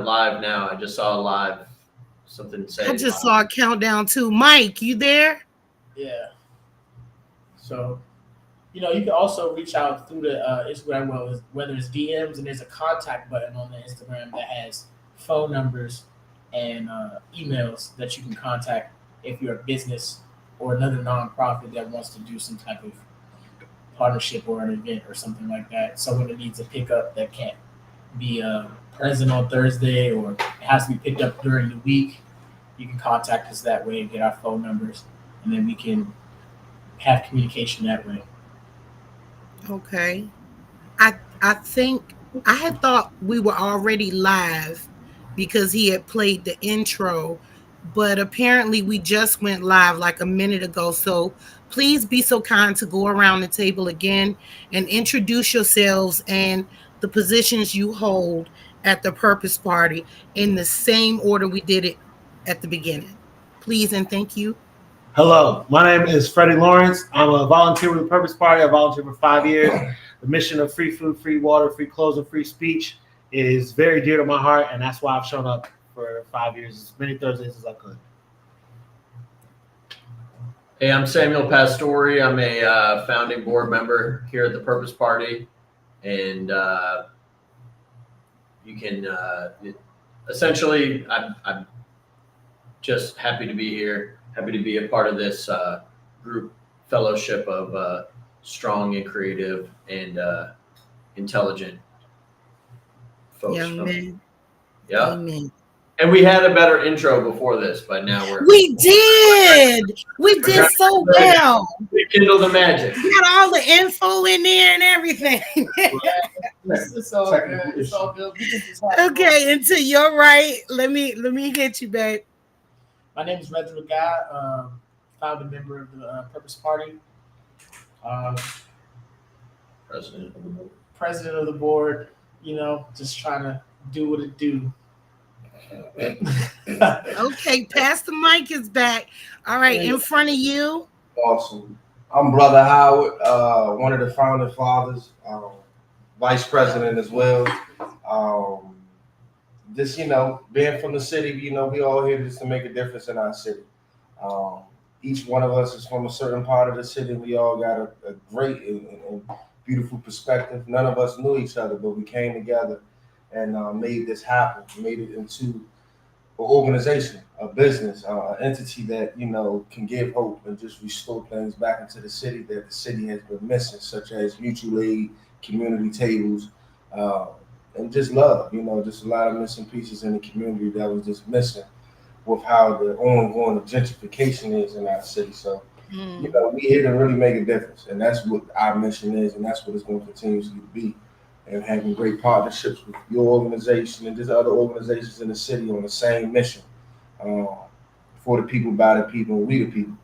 live now. I just saw a live something say. I just saw a countdown too. Mike, you there? Yeah. So, you can also reach out through the Instagram, whether it's DMs, and there's a contact button on the Instagram that has phone numbers and emails that you can contact if you're a business or another nonprofit that wants to do some type of partnership or an event or something like that. Someone that needs a pickup that can't be present on Thursday, or it has to be picked up during the week. You can contact us that way and get our phone numbers, and then we can have communication that way. Okay. I think I had thought we were already live because he had played the intro, but apparently we just went live like a minute ago. So please be so kind to go around the table again and introduce yourselves and the positions you hold at the Purpose Party in the same order we did it at the beginning. Please and thank you. Hello, my name is Freddie Lawrence. I'm a volunteer with the Purpose Party. I volunteered for 5 years. The mission of free food, free water, free clothes, and free speech is very dear to my heart, and that's why I've shown up for 5 years, as many Thursdays as I could. Hey, I'm Samuel Pastore. I'm a founding board member here at the Purpose Party, and you can essentially, I'm just happy to be here. Happy to be a part of this group fellowship of strong and creative and intelligent folks. Amen. Yeah. Amen. And we had a better intro before this, but now we did so well. We kindled the magic. We got all the info in there and everything. It's all good. It's all good. Okay, and to your right, let me hit you, babe. My name is Reginald Guy, founding member of the Purpose Party, president of the board. Just trying to do what it do. Okay, Pastor Mike is back. All right, in front of you. Awesome. I'm Brother Howard, one of the founding fathers, vice president as well. Just, being from the city, we all here just to make a difference in our city. Each one of us is from a certain part of the city. We all got a great and beautiful perspective. None of us knew each other, but we came together and made this happen, made it into an organization, a business, an entity that, can give hope and just restore things back into the city that the city has been missing, such as mutual aid, community tables, and just love, just a lot of missing pieces in the community that was just missing with how the ongoing gentrification is in our city. So, we here to really make a difference. And that's what our mission is, and that's what it's going to continuously be. And having great partnerships with your organization and just other organizations in the city on the same mission. For the people, by the people, and we the people.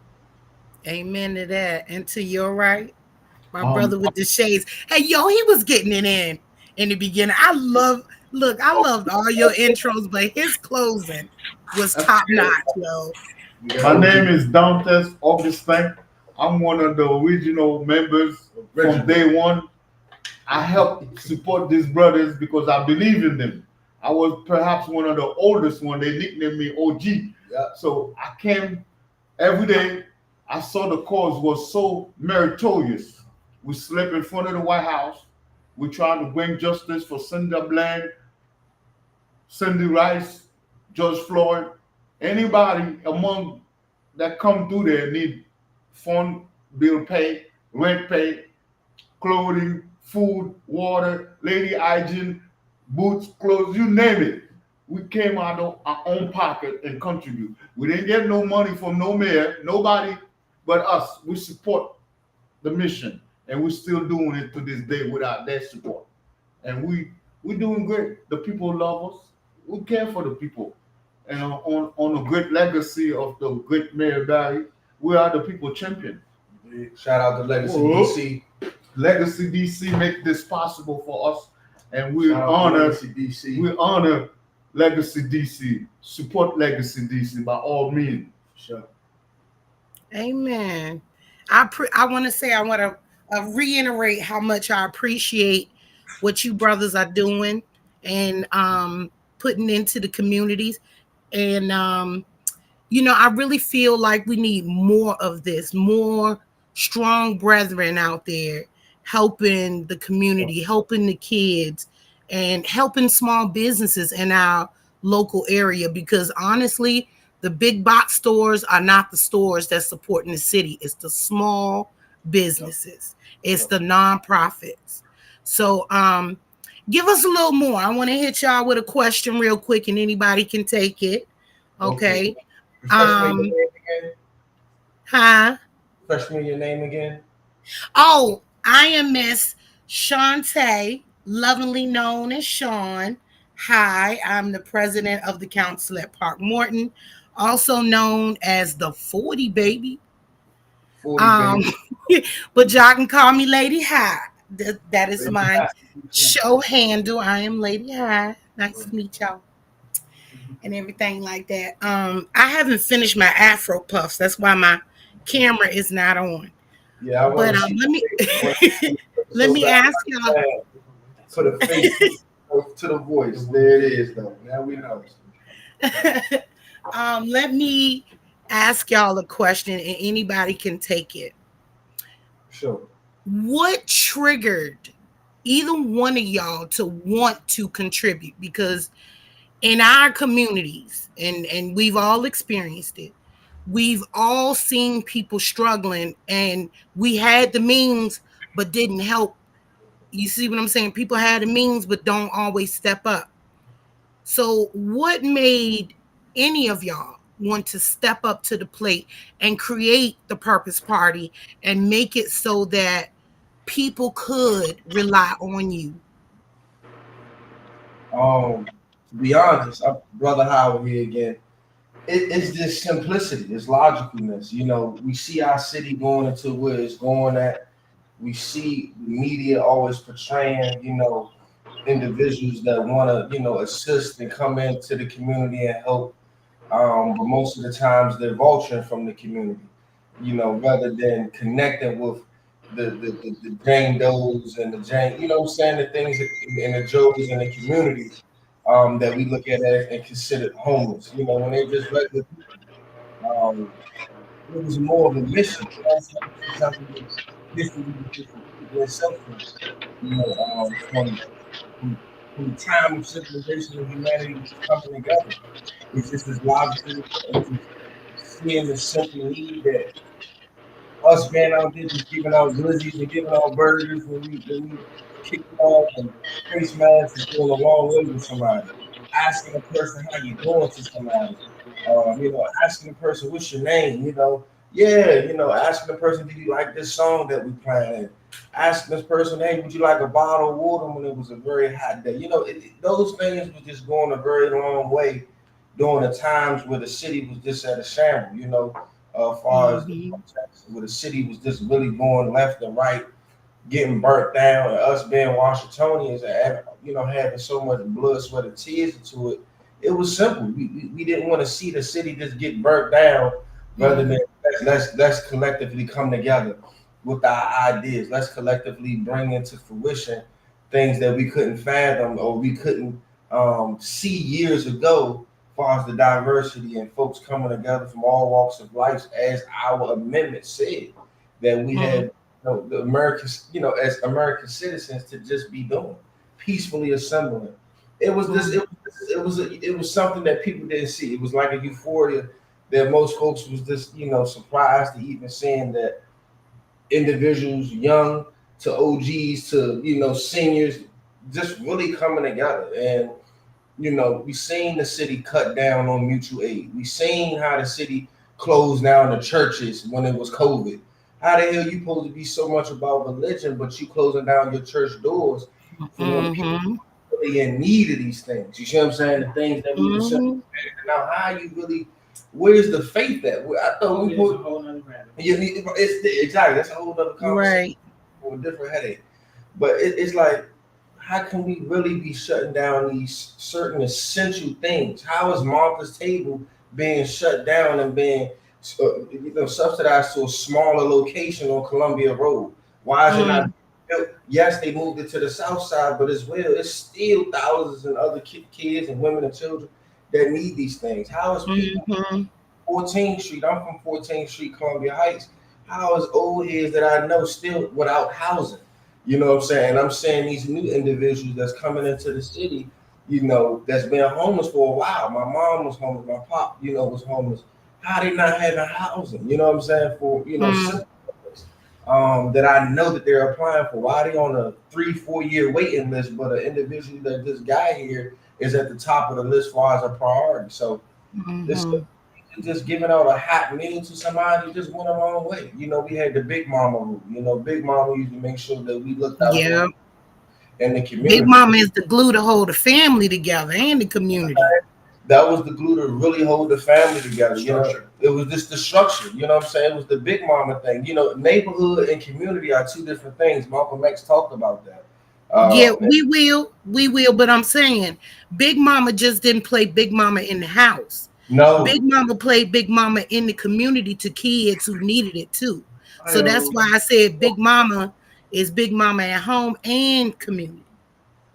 Amen to that. And to your right, my brother with the shades. Hey, yo, he was getting it in the beginning. I loved all your intros, but his closing was top notch, yo. My name is Dantes Augustin. I'm one of the original members from day one. I helped support these brothers because I believe in them. I was perhaps one of the oldest one. They nicknamed me OG. Yeah. So I came every day. I saw the cause was so meritorious. We slept in front of the White House. We tried to bring justice for Cinder Bland, Cindy Rice, George Floyd. Anybody among that come through there need phone bill pay, rent pay, clothing, food, water, lady hygiene, boots, clothes, you name it. We came out of our own pocket and contribute. We didn't get no money from no mayor, nobody but us. We support the mission, and we're still doing it to this day without their support. And we're doing great. The people love us. We care for the people. And on a great legacy of the great Mayor Barry, we are the people champion. Shout out to Legacy DC. Legacy DC make this possible for us, and we honor Legacy DC. Support Legacy DC by all means. Sure. Amen. I want to reiterate how much I appreciate what you brothers are doing, and putting into the communities. And, I really feel like we need more of this, more strong brethren out there helping the community, helping the kids, and helping small businesses in our local area. Because honestly, the big box stores are not the stores that's supporting the city. It's the small businesses. It's the nonprofits. So give us a little more. I want to hit y'all with a question real quick, and anybody can take it. Okay. Refresh me your name again. Huh? Refresh me your name again. Oh, I am Miss Shantae, lovingly known as Sean. Hi, I'm the president of the council at Park Morton, also known as the 40 baby. 40 baby. But y'all can call me Lady Hi. That is my show handle. I am Lady Hi. Nice to meet y'all. And everything like that. I haven't finished my Afro puffs. That's why my camera is not on. Yeah, But let me ask y'all. For the face to the voice. There it is, though. Now we know. Let me ask y'all a question, and anybody can take it. Sure. What triggered either one of y'all to want to contribute? Because in our communities, and we've all experienced it, we've all seen people struggling, and we had the means but didn't help. You see what I'm saying? People had the means but don't always step up. So what made any of y'all want to step up to the plate and create the Purpose Party and make it so that people could rely on you? To be honest, Brother Howard here again. It's just simplicity, it's logicalness. We see our city going into where it's going at. We see the media always portraying, individuals that want to, assist and come into the community and help. But most of the times they're vulturing from the community, rather than connecting with the Jane Does and the Jane, the things and the Joes in the community that we look at as and considered homeless. When they just regular people. It was more of a mission. Something from the time of civilization and humanity was coming together. It's just as logical and seeing the simple need that us being out there just giving out glizzies and giving out burgers when we kick off and face masks is going a long way with somebody. Asking a person how you doing to somebody. Asking a person what's your name, asking the person, did you like this song that we playing? Asking this person, hey, would you like a bottle of water when it was a very hot day? Those things was just going a very long way during the times where the city was just at a shamble, as far as where the city was just really going left and right, getting burnt down, and us being Washingtonians and having so much blood, sweat, and tears into it. It was simple. We didn't want to see the city just get burnt down, rather than let's collectively come together with our ideas. Let's collectively bring into fruition things that we couldn't fathom or we couldn't see years ago, as far as the diversity and folks coming together from all walks of life, as our amendment said, that we had the Americans, as American citizens, to just be doing, peacefully assembling. It was something that people didn't see. It was like a euphoria that most folks was just, surprised to even seeing that individuals, young to OGs to, seniors, just really coming together. And, we seen the city cut down on mutual aid. We seen how the city closed down the churches when it was COVID. How the hell you supposed to be so much about religion, but you closing down your church doors for people really in need of these things? You see what I'm saying? The things that we were saying. Now, how you really, where's the faith at? I thought we put a whole nother exactly. That's a whole other conversation, right? A different headache. But it's like, how can we really be shutting down these certain essential things? How is Martha's Table being shut down and being subsidized to a smaller location on Columbia Road? Why is it not Yes, they moved it to the south side, but as well, it's still thousands and other kids and women and children that need these things. How is people Mhm. 14th Street? I'm from 14th Street, Columbia Heights. How is old heads that I know still without housing? You know what I'm saying? I'm saying these new individuals that's coming into the city, you know, that's been homeless for a while. My mom was homeless, my pop, you know, was homeless. How they not having housing? You know what I'm saying? For simple things, that I know that they're applying for. Why are they on a 3-4 year waiting list, but an individual that this guy here is at the top of the list as far as a priority? So this Mhm. just giving out a hot meal to somebody just went a long way. You know, we had the Big Mama rule. You know, Big Mama used to make sure that we looked out Yeah. for in the Big community. Mama is the glue to hold the family together and the community. That was the glue to really hold the family together. You know, Structure. it was just the structure. You know what I'm saying? It was the Big Mama thing. You know, neighborhood and community are two different things. Malcolm X talked about that. Yeah, we will, but I'm saying Big Mama just didn't play Big Mama in the house. No, Big Mama played Big Mama in the community to kids who needed it too. So that's why I said Big Mama is Big Mama at home and community.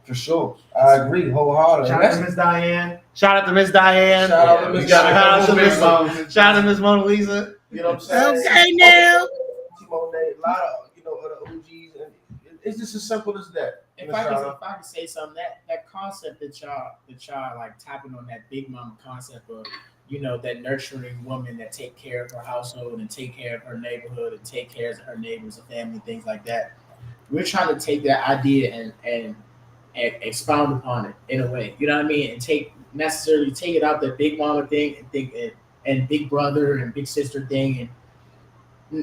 for sure. I agree wholeheartedly. Shout out to Miss Diane. Shout out to Miss Diane. Shout out to We Miss got a Shout out couple to big Miss moms. Shout out to Miss Mona Lisa. You know what I'm saying? Okay, now. Timon, a lot of other OGs, and it's just as simple as that. If I can say something, that concept that y'all like tapping on, that Big Mama concept of, that nurturing woman that take care of her household and take care of her neighborhood and take care of her neighbors and family, things like that. We're trying to take that idea and expound upon it in a way, you know what I mean, and take it out the Big Mama thing and Big Brother and Big Sister thing, and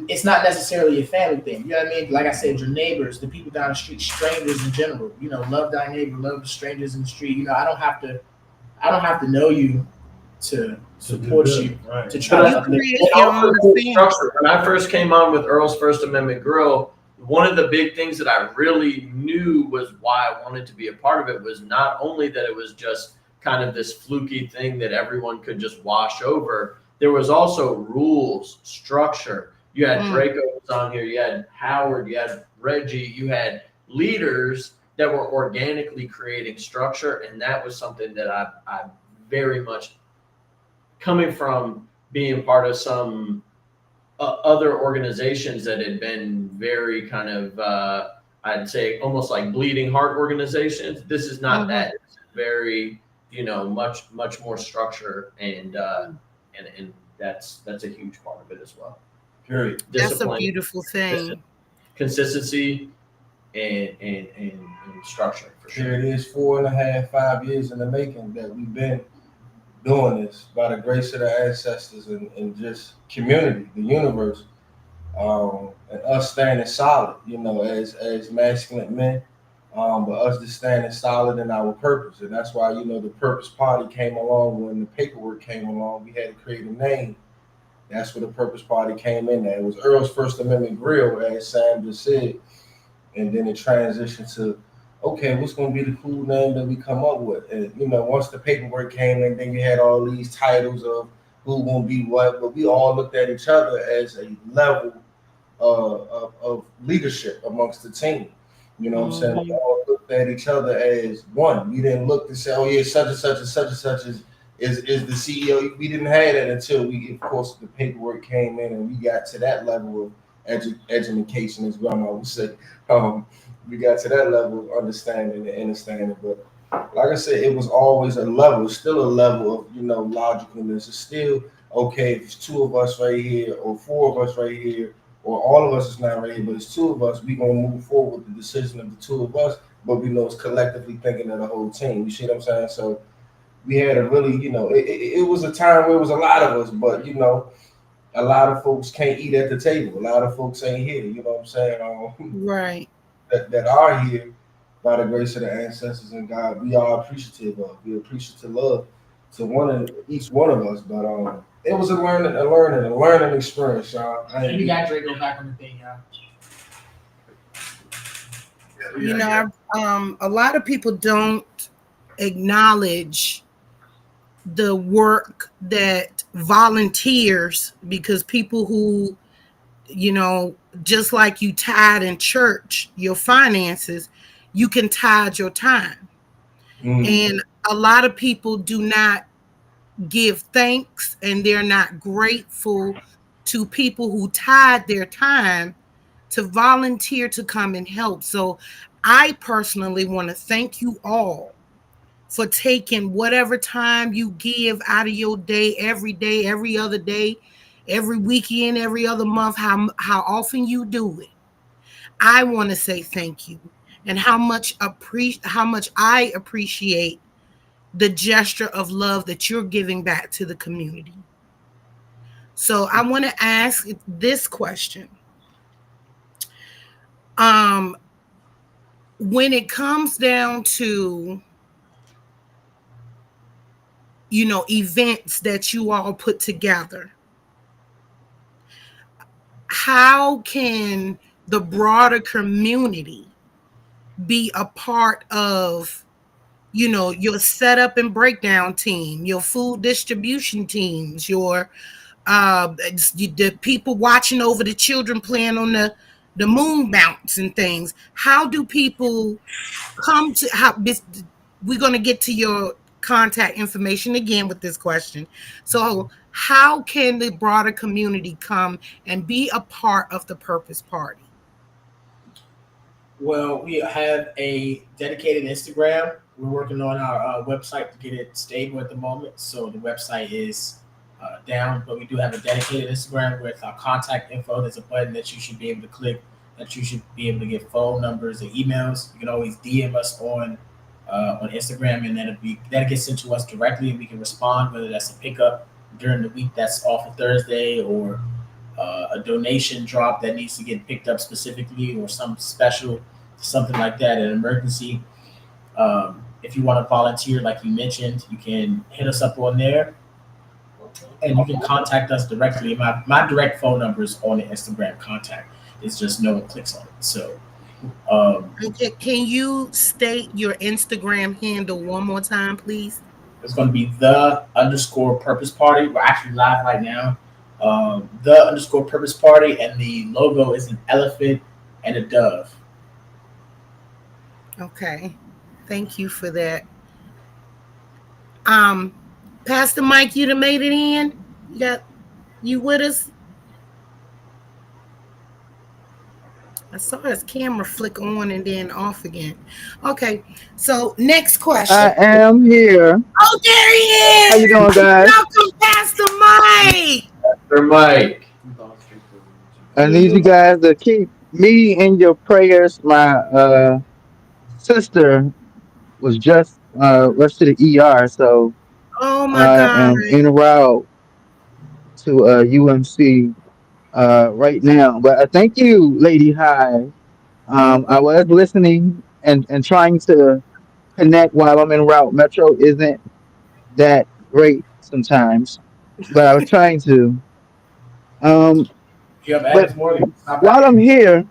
it's not necessarily a family thing. You know what I mean? Like I said, your neighbors, the people down the street, strangers in general. Love thy neighbor, love the strangers in the street. I don't have to know you to support you, Right. to try You to create And your also own cool family. structure. When I first came on with Earl's First Amendment Grill, one of the big things that I really knew was why I wanted to be a part of it was not only that it was just kind of this fluky thing that everyone could just wash over. There was also rules, structure. You had Draco was on here, you had Howard, you had Reggie, you had leaders that were organically creating structure, and that was something that I very much, coming from being part of some other organizations that had been very kind of, I'd say almost like bleeding heart organizations. This is not that. It's very, much more structure, and that's a huge part of it as well. Period. That's a Discipline, beautiful thing. consistency, and structure for Here sure. it is, 4.5, 5 years in the making that we've been doing this by the grace of the ancestors and just community, the universe, and us standing solid, as masculine men, but us just standing solid in our purpose. And that's why, the Purpose Party came along. When the paperwork came along, we had to create a name. That's where the Purpose Party came in there. It was Earl's First Amendment Grill, as Sam just said. And then it transitioned to, okay, what's going to be the cool name that we come up with? And, once the paperwork came in, then you had all these titles of who won't be what, but we all looked at each other as a level of leadership amongst the team. You know what I'm saying? We all looked at each other as one. We didn't look to say, oh yeah, such and such and such and such is the CEO. We didn't have that until of course, the paperwork came in and we got to that level of education, as grandma would say. We got to that level of understanding and understanding. But like I said, it was always a level, still a level of, logicalness. It's still okay if it's 2 of us right here or 4 of us right here, or all of us is not right here, but it's 2 of us. We're going to move forward with the decision of the 2 of us, but we know it's collectively thinking of the whole team. You see what I'm saying? So we had a really, it was a time where it was a lot of us, but, a lot of folks can't eat at the table. A lot of folks ain't here, you know what I'm saying? Right. That are here by the grace of the ancestors and God, we are appreciative of. We're appreciative of to each one of us. But it was a learning experience, y'all. And we got Draco back on the thing, y'all. A lot of people don't acknowledge the work that volunteers, because people who just like you tithe in church, your finances, you can tithe your time. And a lot of people do not give thanks, and they're not grateful to people who tithe their time to volunteer to come and help. So I personally want to thank you all for taking whatever time you give out of your day, every other day, every weekend, every other month, how often you do it. I want to say thank you, and how much I appreciate the gesture of love that you're giving back to the community. So I want to ask this question. When it comes down to, events that you all put together, how can the broader community be a part of, your setup and breakdown team, your food distribution teams, your the people watching over the children playing on the moon bounce and things? How do people come to we're going to get to your contact information again with this question. So how can the broader community come and be a part of the Purpose Party? Well, we have a dedicated Instagram. We're working on our website to get it stable at the moment. So the website is down, but we do have a dedicated Instagram with our contact info. There's a button that you should be able to click, that you should be able to get phone numbers and emails. You can always DM us on Instagram, and that gets sent to us directly, and we can respond, whether that's a pickup during the week that's off a Thursday, or a donation drop that needs to get picked up specifically, or some special, something like that, an emergency. If you want to volunteer, like you mentioned, you can hit us up on there, and you can contact us directly. My direct phone number is on the Instagram contact. It's just no one clicks on it. So can you state your Instagram handle one more time, please? it's going to be _Purpose Party. We're actually live right now. _Purpose Party, and the logo is an elephant and a dove. Okay, thank you for that. Pastor Mike, you done made it in? You with us? I saw his camera flick on and then off again. Okay, so next question. I am here. Oh, there he is! How you doing, guys? Welcome, Pastor Mike! Pastor Mike. I need you guys to keep me in your prayers. My sister was just rushed to the ER, so Oh my I God. am en route to UMC right now. But thank you, Lady High. I was listening and trying to connect while I'm en route. Metro isn't that great sometimes, but I was trying to. If you have But Adams Morgan, stop while back I'm here. here,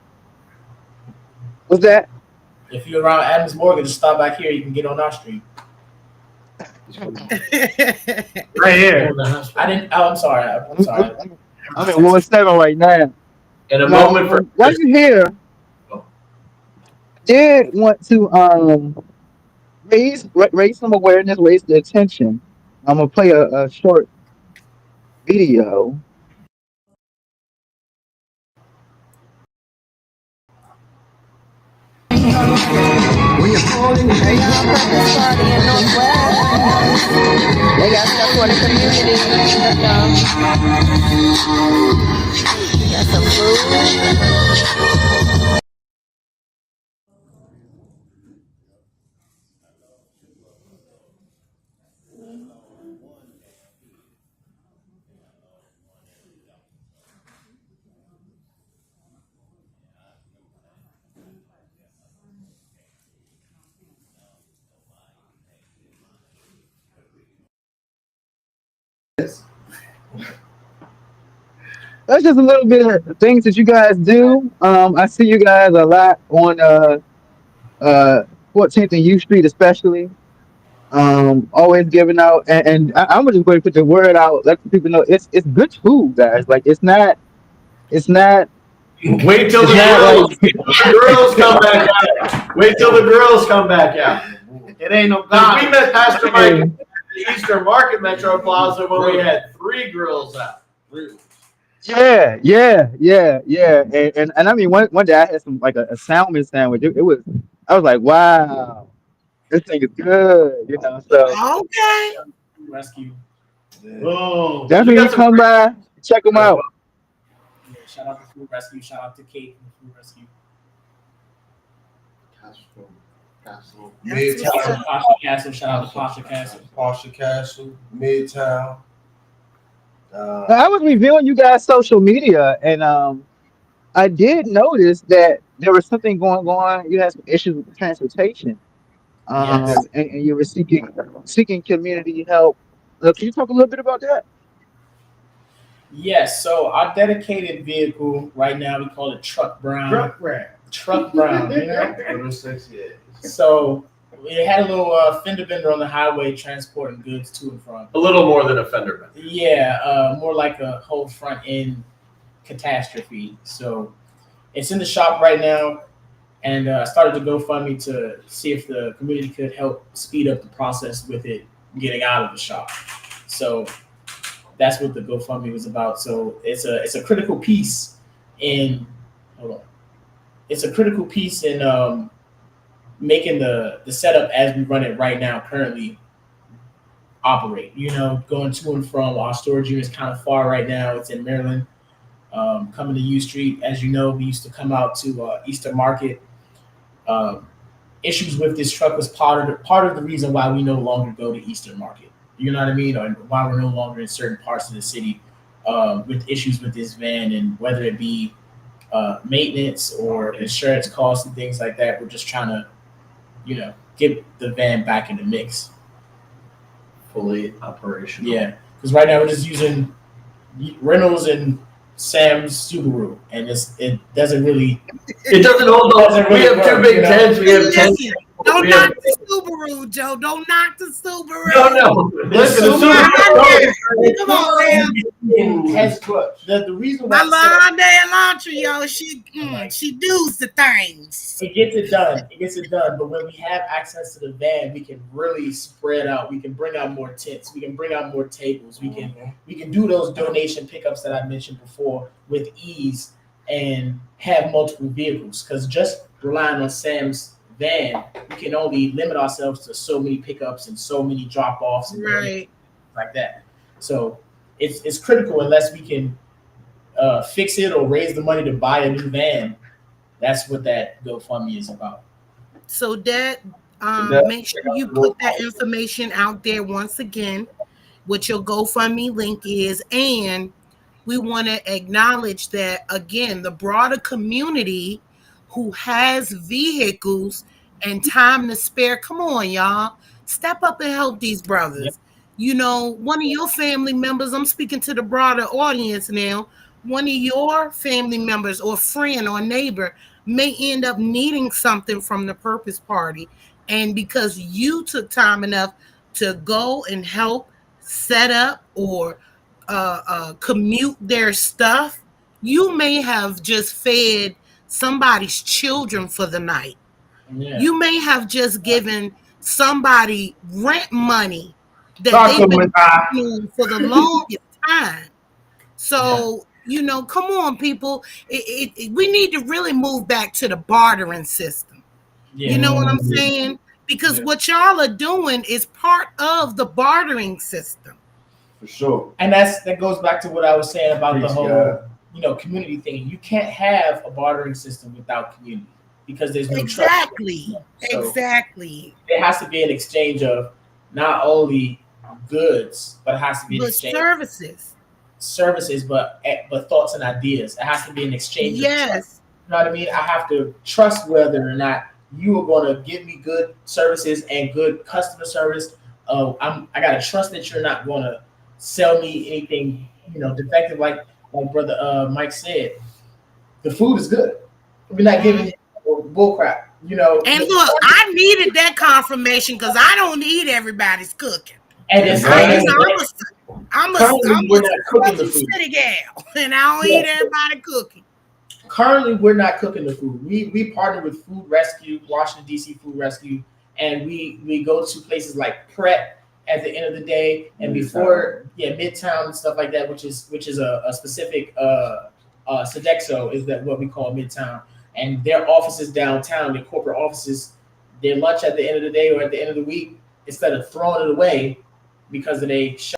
was that? If you're around Adams Morgan, just stop back here. You can get on our stream. Right here. I didn't. Oh, I'm sorry. I'm sorry. I'm at 1-7 right now. In a Now, moment for while you're here, did want to raise some awareness, raise the attention. I'm gonna play a short video. Purpose Party in Northwest. They got stuff for the community. Got some food. That's just a little bit of the things that you guys do. I see you guys a lot on 14th and U Street, especially. Always giving out, and I'm just going to put the word out, let the people know it's good food, guys. Like it's not Wait till the girls come back out. Wait till the girls come back out. It ain't no We God. met Pastor Mike at the Eastern Market Metro Plaza when we had 3 girls out. Yeah. And I mean, one day I had some like a salmon sandwich. It was, I was like, wow, this thing is good, you know. So Okay. Rescue. Oh, definitely come by, check them out. Yeah, shout out to Food Rescue. Shout out to Kate from Food Rescue. Midtown, Pasha Castle. Shout out to Pasha Castle. Pasha Castle, Midtown. I was reviewing you guys' social media, and I did notice that there was something going on. You had some issues with transportation, Yes. and you were seeking community help. Can you talk a little bit about that? Yes. So our dedicated vehicle right now, we call it Truck Brown. Truck Brown. You know. So it had a little fender bender on the highway transporting goods to and from. A little more than a fender bender. Yeah, more like a whole front end catastrophe. So it's in the shop right now, and I started to GoFundMe to see if the community could help speed up the process with it getting out of the shop. So that's what the GoFundMe was about. So it's a critical piece in It's a critical piece in making the setup as we run it right now currently operate. You know, going to and from our storage unit is kind of far right now. It's in Maryland. Coming to U Street, as you know, we used to come out to Eastern Market. Issues with this truck was part of the reason why we no longer go to Eastern Market. You know what I mean? Or why we're no longer in certain parts of the city with issues with this van, and whether it be maintenance or insurance costs and things like that. We're just trying to, you know, get the van back in the mix. Fully operational. Yeah, because right now we're just using Reynolds and Sam's Subaru, and it doesn't really. It doesn't hold Doesn't on. We really have 2 work, big you know? tents. We have 10. Listen, don't We have- knock the Subaru, Joe. Don't knock the Subaru. No. Listen, the Hyundai. Come on, man. It has the reason why My Hyundai Elantra, yo, she does the things. it gets it done. It gets it done. But when we have access to the van, we can really spread out. We can bring out more tents. We can bring out more tables. We can do those donation pickups that I mentioned before with ease and have multiple vehicles. Because just relying on Sam's van, we can only limit ourselves to so many pickups and so many drop-offs and Right. like that. So it's critical unless we can fix it or raise the money to buy a new van. That's what that GoFundMe is about. So that make sure you put that information out there once again, what your GoFundMe link is, and we want to acknowledge that again, the broader community who has vehicles and time to spare. Come on, y'all, step up and help these brothers. Yep. You know, one of your family members, I'm speaking to the broader audience now, one of your family members or friend or neighbor may end up needing something from the Purpose Party. And because you took time enough to go and help set up or commute their stuff, you may have just fed somebody's children for the night. Yeah. You may have just given somebody rent money that they've been paying for the longest time. So, you know, come on, people. We need to really move back to the bartering system. You know what I'm saying? Because what y'all are doing is part of the bartering system. For sure. And that goes back to what I was saying about the Preach, whole, God. you know, community thing. You can't have a bartering system without community because there's no Exactly. trust. So Exactly. there has to be an exchange of not only goods, but it has to be an But exchange services. but thoughts and ideas. It has to be an exchange. Of trust. Yes. You know what I mean? I have to trust whether or not you are going to give me good services and good customer service. I got to trust that you're not going to sell me anything, you know, defective. Like brother Mike said, the food is good. We're not giving you bull crap, you know. And look, I needed that confirmation because I don't need everybody's cooking. And it's I'm a Currently, we're not cooking the food. city gal, and I don't eat everybody cooking. Currently, we're not cooking the food. We partner with Food Rescue, Washington D.C. Food Rescue, and we go to places like Pret at the end of the day, and before Midtown and stuff like that, which is a specific Sodexo is that what we call Midtown, and their offices downtown, their corporate offices, their lunch at the end of the day or at the end of the week, instead of throwing it away because of their shelf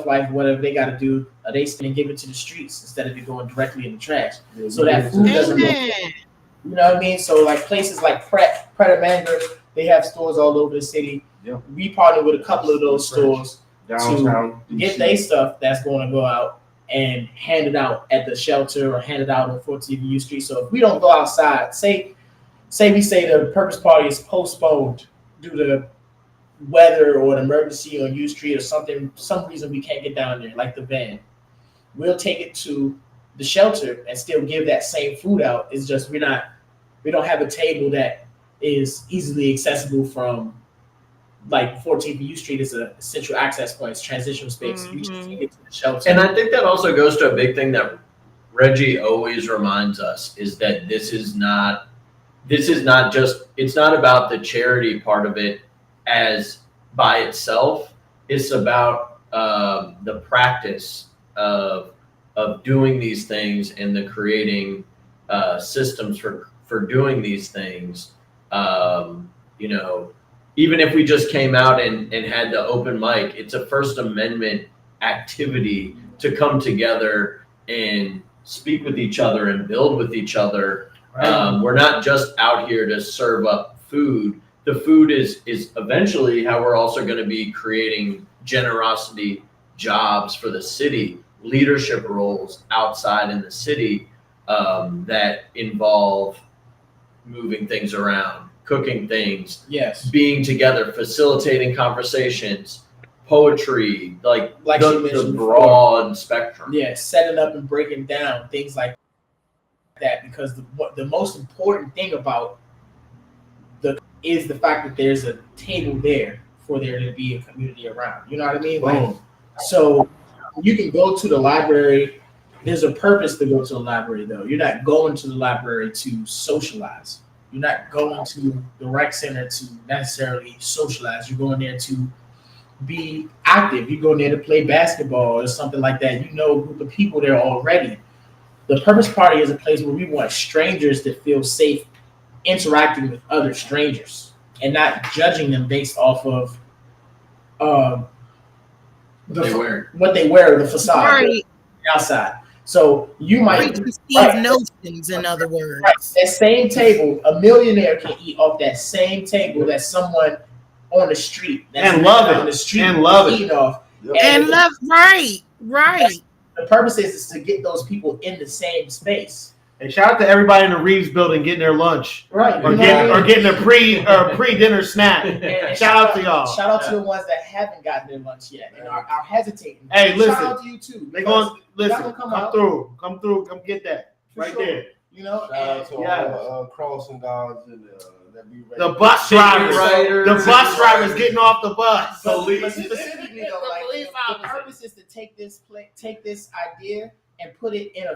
life, whatever they got to do, they spend and give it to the streets instead of it going directly in the trash. So that food doesn't go. Amen. You know what I mean? So like places like Pret and Manger, they have stores all over the city. Yep. We partner with a couple of those stores Downtown. to get their stuff that's going to go out and hand it out at the shelter or hand it out on 14th U Street. So if we don't go outside, say the purpose party is postponed due to weather or an emergency on U Street or something, some reason we can't get down there, like the van, we'll take it to the shelter and still give that same food out. It's just we don't have a table that is easily accessible from like 14th U Street is a central access point, it's transitional space. You just take it to the shelter. And I think that also goes to a big thing that Reggie always reminds us is that this is not just, it's not about the charity part of it as by itself. It's about the practice of doing these things and the creating systems for doing these things. You know, even if we just came out and had the open mic, it's a First Amendment activity to come together and speak with each other and build with each other. We're not just out here to serve up food. The food is eventually how we're also going to be creating generosity jobs for the city, leadership roles outside in the city that involve moving things around, cooking things, yes, being together, facilitating conversations, poetry, like you the mentioned broad spectrum. yeah, setting up and breaking down things like that, because the most important thing about is the fact that there's a table there for there to be a community around. You know what I mean? Like, so you can go to the library. There's a purpose to go to the library, though. You're not going to the library to socialize. You're not going to the rec center to necessarily socialize. You're going there to be active. You're going there to play basketball or something like that. You know a group of people there already. The Purpose Party is a place where we want strangers to feel safe interacting with other strangers and not judging them based off of what they wear, the facade, Right. the outside. So you might Preconceived notions, in other words. right, that same table, a millionaire can eat off that same table that someone on the street And love it. on the street And love it. eating off. And love, right. The purpose is to get those people in the same space. And shout out to everybody in the Reeves building getting their lunch Right. or you know what I mean? getting a pre dinner snack. And Shout out to y'all. Shout out to the ones that haven't gotten their lunch yet and are hesitating. Hey, listen. Shout out to you too. They because going listen. y'all can Come through, come get that for right sure. there. You know, Shout out to Yeah. all crossing guards and that be ready. The bus drivers, the bus drivers getting off the bus. but specifically though, like the purpose is to take this idea and put it in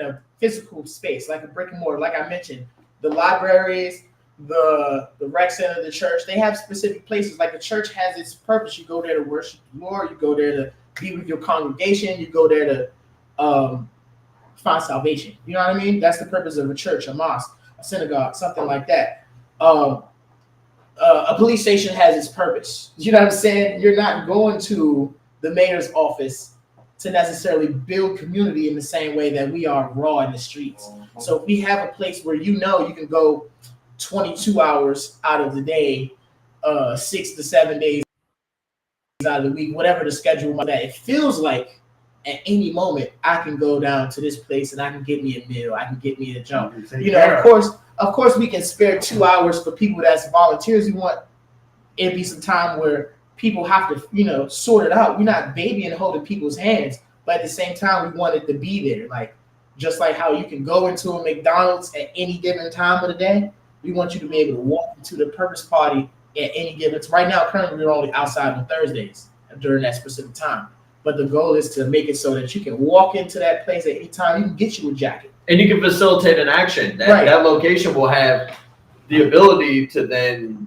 a physical space, like a brick and mortar. Like I mentioned, the libraries, the rec center, the church, they have specific places. Like the church has its purpose. You go there to worship the Lord. You go there to be with your congregation. You go there to find salvation. You know what I mean? That's the purpose of a church, a mosque, a synagogue, something like that. A police station has its purpose. You know what I'm saying? You're not going to the mayor's office to necessarily build community in the same way that we are raw in the streets. So if we have a place where you can go 22 hours out of the day, 6 to 7 days out of the week, whatever the schedule might be, it feels like at any moment I can go down to this place and I can get me a meal, I can get me a jump. You know, of course we can spare 2 hours for people that's volunteers. You want it be some time where people have to, sort it out. We're not babying and holding people's hands, but at the same time, we want it to be there. Like, just like how you can go into a McDonald's at any given time of the day, we want you to be able to walk into the Purpose Party at any given time. Right now, currently, we're only outside on Thursdays during that specific time. But the goal is to make it so that you can walk into that place at any time. You can get you a jacket. And you can facilitate an action. That Right. that location will have the ability to then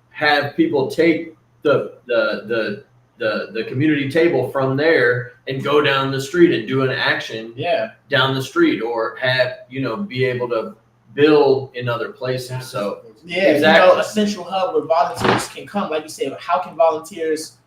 have people take the community table from there and go down the street and do an action Yeah. down the street, or have, be able to build in other places. So Yeah, Exactly. a central hub where volunteers can come. Like you said, how can volunteers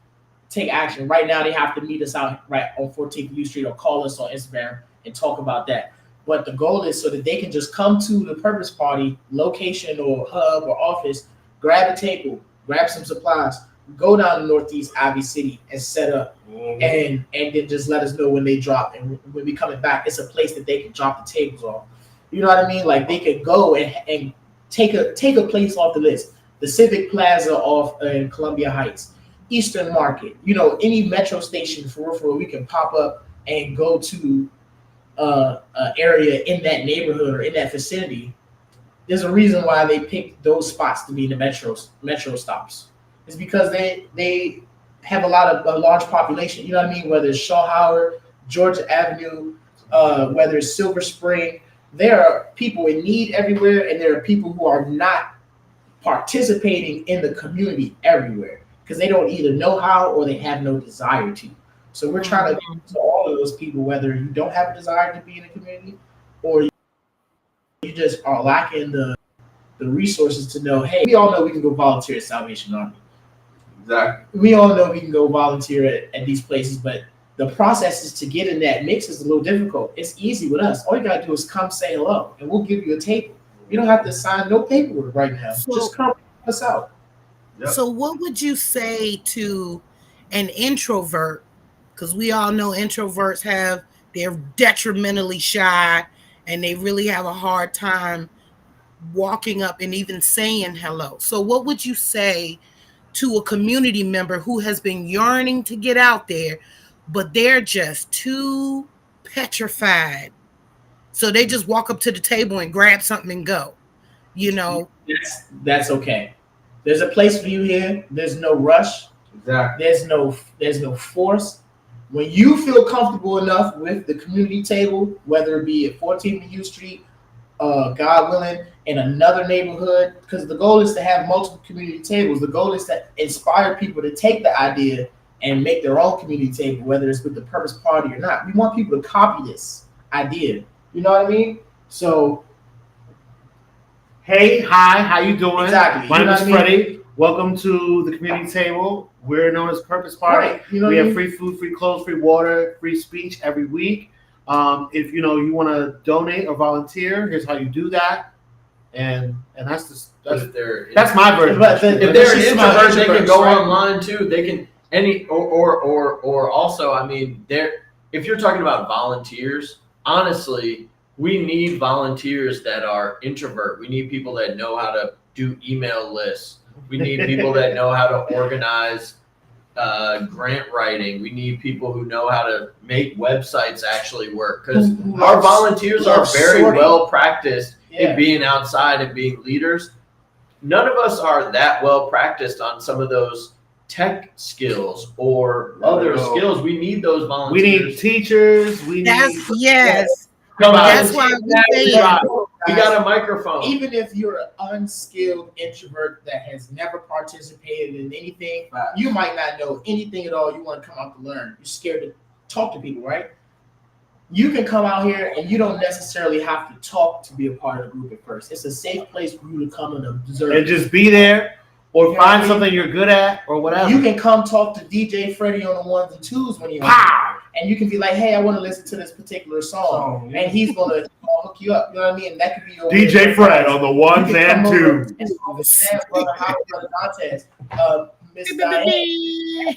take action? Right now, they have to meet us out right on 14th U Street or call us on Instagram and talk about that. But the goal is so that they can just come to the Purpose Party location or hub or office, grab a table, grab some supplies, go down to Northeast Ivy City and set up, and then just let us know when they drop. And when we coming back, it's a place that they can drop the tables off. You know what I mean? Like they could go and take a place off the list. The Civic Plaza off in Columbia Heights, Eastern Market. Any metro station for real, we can pop up and go to an area in that neighborhood or in that vicinity. There's a reason why they picked those spots to be the metro stops. It's because they have a large population. You know what I mean? Whether it's Shaw Howard, Georgia Avenue, whether it's Silver Spring, there are people in need everywhere, and there are people who are not participating in the community everywhere because they don't either know how or they have no desire to. So we're trying to get to all of those people, whether you don't have a desire to be in the community or you just are lacking the resources to know, hey, we all know we can go volunteer at Salvation Army. Exactly. We all know we can go volunteer at these places, but the process is to get in that mix is a little difficult. It's easy with us. All you gotta do is come say hello, and we'll give you a table. You don't have to sign no paperwork right now. Just come help us out. Yep. So what would you say to an introvert? Because we all know introverts they're detrimentally shy and they really have a hard time walking up and even saying hello. So what would you say to a community member who has been yearning to get out there, but they're just too petrified? So they just walk up to the table and grab something and go, That's okay. There's a place for you here. There's no rush. Exactly. There's no force. When you feel comfortable enough with the community table, whether it be at 14th U Street, God willing, in another neighborhood, because the goal is to have multiple community tables. The goal is to inspire people to take the idea and make their own community table, whether it's with the Purpose Party or not. We want people to copy this idea. You know what I mean? So, Hey, hi, how you doing? Exactly. My You name know is what I mean? Freddie. Welcome to the community table. We're known as Purpose Party. right, you know We what I have mean? free food, free clothes, free water, free speech every week. If you want to donate or volunteer, here's how you do that. And that's that's my version. But if they're an She's about introvert, they can introverts, go right? online too. They can or also, I mean, if you're talking about volunteers, honestly, we need volunteers that are introvert. We need people that know how to do email lists. We need people that know how to organize grant writing. We need people who know how to make websites actually work, because Who our loves- volunteers are loves very sorting. well practiced Yeah. in being outside and being leaders. None of us are that well practiced on some of those tech skills or other No. skills. We need those We volunteers. need teachers. We need. Yes. Come out That's and why teach we that say job. We got a microphone. Even if you're an unskilled introvert that has never participated in anything, Facts. you might not know anything at all. You want to come out to learn. You're scared to talk to people, right? You can come out here and you don't necessarily have to talk to be a part of the group at first. It's a safe place for you to come and observe. And just be there, or You know what I find mean? something you're good at, or whatever. You can come talk to DJ Freddie on the ones and twos when you're Pow! and you can be like, hey, I want to listen to this particular song. And he's gonna hook you up. You know what I mean? And that could be your DJ Fred on the ones You can and come over twos. and talk with Sam, Brother Howard, Brother Dantes, Miss Diane.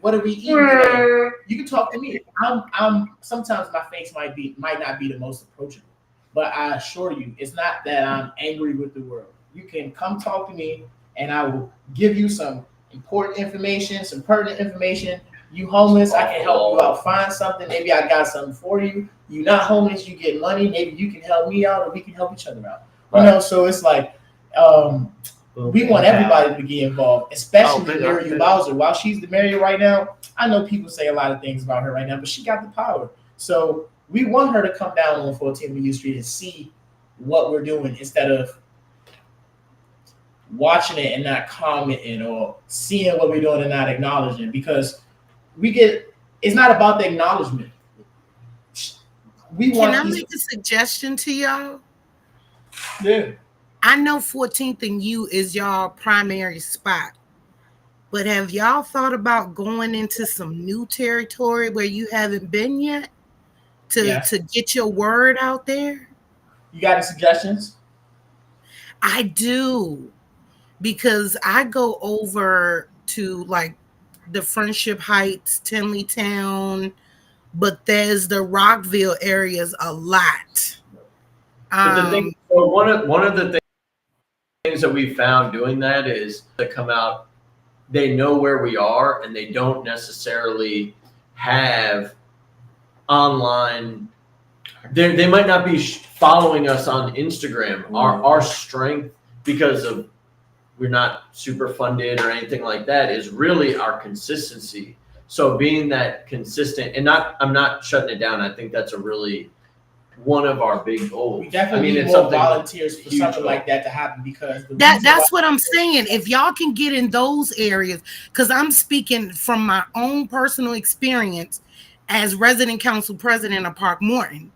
What are we eating today? You can talk to me. I'm sometimes my face might not be the most approachable, but I assure you, it's not that I'm angry with the world. You can come talk to me and I will give you some important information, some pertinent information. You homeless, I can help you out find something. Maybe I got something for you. You not homeless, you get money. Maybe you can help me out or we can help each other out. You know, so it's like But We want everybody to get involved, especially big Muriel up. Bowser. While she's the mayor right now, I know people say a lot of things about her right now, but she got the power. So we want her to come down on 14th U Street and see what we're doing instead of watching it and not commenting or seeing what we're doing and not acknowledging, because it's not about the acknowledgement. We Can want I these, make a suggestion to y'all? yeah. I know 14th and U is y'all primary spot, but have y'all thought about going into some new territory where you haven't been yet to get your word out there? You got any suggestions? I do, because I go over to like the Friendship Heights, Tinleytown, Bethesda, Rockville areas a lot. But the thing, so one of the things that we found doing that is to come out, they know where we are and they don't necessarily have online. They might not be following us on Instagram. Our strength, because of we're not super funded or anything like that, is really our consistency. So being that consistent, and I'm not shutting it down. I think that's a really one of our big goals. We definitely need it's more something volunteers for huge something goal. like that to happen, because That's what I'm saying. If y'all can get in those areas, because I'm speaking from my own personal experience as resident council president of Park Morton.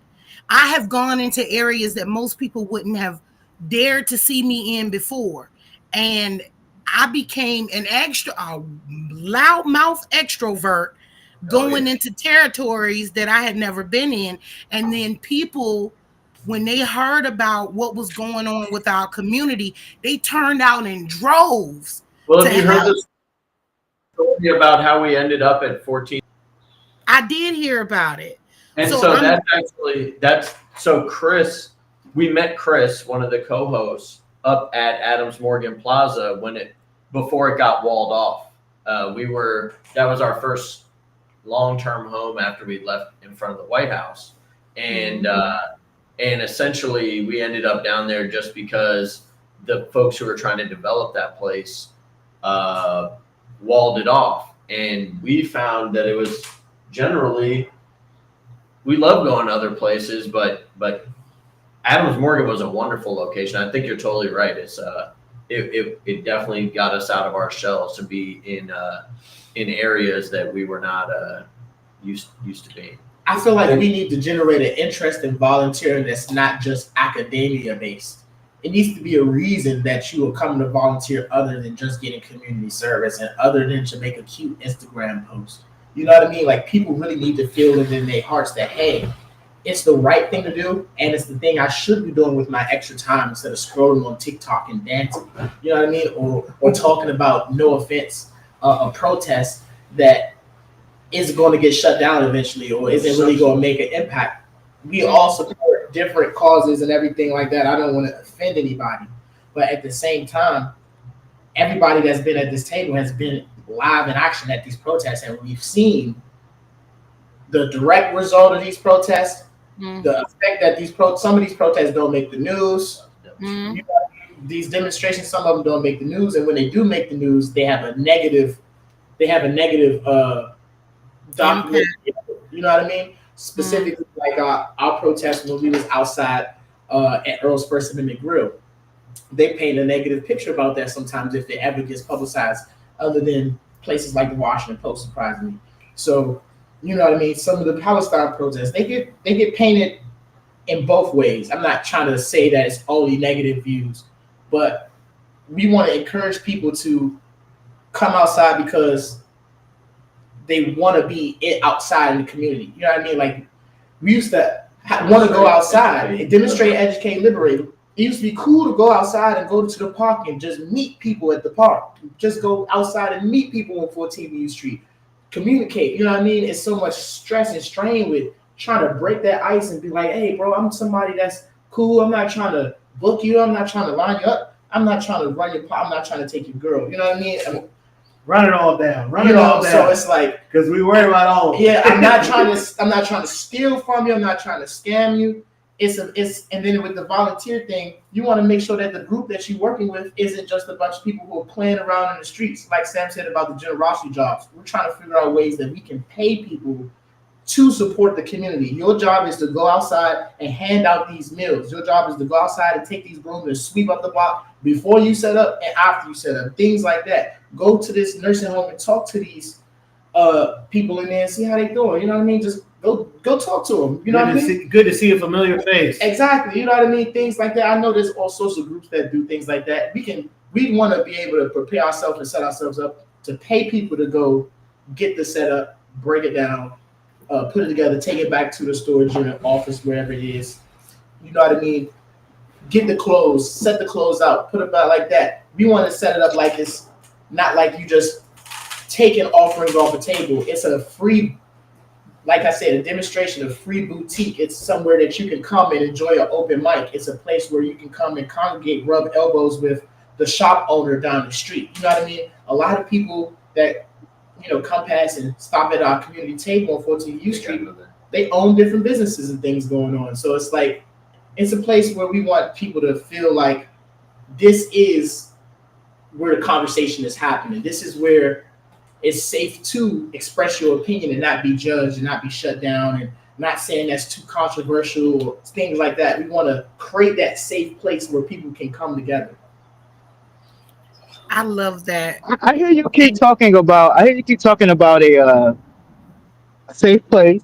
I have gone into areas that most people wouldn't have dared to see me in before. And I became a loudmouth extrovert going into territories that I had never been in. And then people, when they heard about what was going on with our community, they turned out in droves. Well, have you heard the story about how we ended up at 14? I did hear about it. And so Chris, we met Chris, one of the co-hosts, up at Adams Morgan Plaza before it got walled off. That was our first long-term home after we left in front of the White House. And essentially we ended up down there just because the folks who were trying to develop that place walled it off. And we found that it was generally, we love going to other places, but Adams Morgan was a wonderful location. I think you're totally right. It's it definitely got us out of our shells to be in areas that we were not used to being. I feel like we need to generate an interest in volunteering that's not just academia based. It needs to be a reason that you are coming to volunteer other than just getting community service and other than to make a cute Instagram post. You know what I mean? Like, people really need to feel it in their hearts that, hey, it's the right thing to do, and it's the thing I should be doing with my extra time instead of scrolling on TikTok and dancing. You know what I mean? Or talking about, no offense, a protest that is going to get shut down eventually or isn't really going to make an impact. We all support different causes and everything like that. I don't want to offend anybody, but at the same time, everybody that's been at this table has been live in action at these protests, and we've seen the direct result of these protests. The effect that some of these protests don't make the news. You know, these demonstrations, some of them don't make the news, and when they do make the news, they have a negative document. You know what I mean? Specifically, like our protest when we was outside at Earl's First Amendment Grill, they paint a negative picture about that sometimes if it ever gets publicized, other than places like the Washington Post, surprisingly. So, you know what I mean? Some of the Palestine protests, they get painted in both ways. I'm not trying to say that it's only negative views, but we want to encourage people to come outside because they want to be outside in the community. You know what I mean? Like, we used to want to go outside and demonstrate, educate, liberate. It used to be cool to go outside and go to the park and just meet people at the park. Just go outside and meet people on 14th U Street. Communicate, you know what I mean? It's so much stress and strain with trying to break that ice and be like, hey, bro, I'm somebody that's cool. I'm not trying to book you. I'm not trying to line you up. I'm not trying to run your I'm not trying to take your girl. You know what I mean? Run it all down. Run it all down. So it's like, because we worry about all. Yeah, I'm not trying to steal from you. I'm not trying to scam you. and then with the volunteer thing, you want to make sure that the group that you're working with isn't just a bunch of people who are playing around in the streets. Like Sam said about the generosity jobs, we're trying to figure out ways that we can pay people to support the community. Your job is to go outside and hand out these meals. Your job is to go outside and take these brooms and sweep up the block before you set up and after you set up. Things like that. Go to this nursing home and talk to these people in there and see how they doing. You know what I mean? Just go talk to them. You know what I mean? Good to see a familiar face. Exactly. You know what I mean? Things like that. I know there's all sorts of groups that do things like that. We want to be able to prepare ourselves and set ourselves up to pay people to go get the setup, break it down, put it together, take it back to the storage unit, office, wherever it is. You know what I mean? Get the clothes, set the clothes out, put it back like that. We want to set it up like it's not like you just taking offerings off a table. It's a free, like I said, a demonstration of free boutique. It's somewhere that you can come and enjoy an open mic. It's a place where you can come and congregate, rub elbows with the shop owner down the street. You know what I mean? A lot of people that come past and stop at our community table on 14th U Street, they own different businesses and things going on. So it's like, it's a place where we want people to feel like this is where the conversation is happening. This is where it's safe to express your opinion and not be judged and not be shut down and not saying that's too controversial or things like that. We want to create that safe place where people can come together. I love that. I hear you keep talking about. A safe place,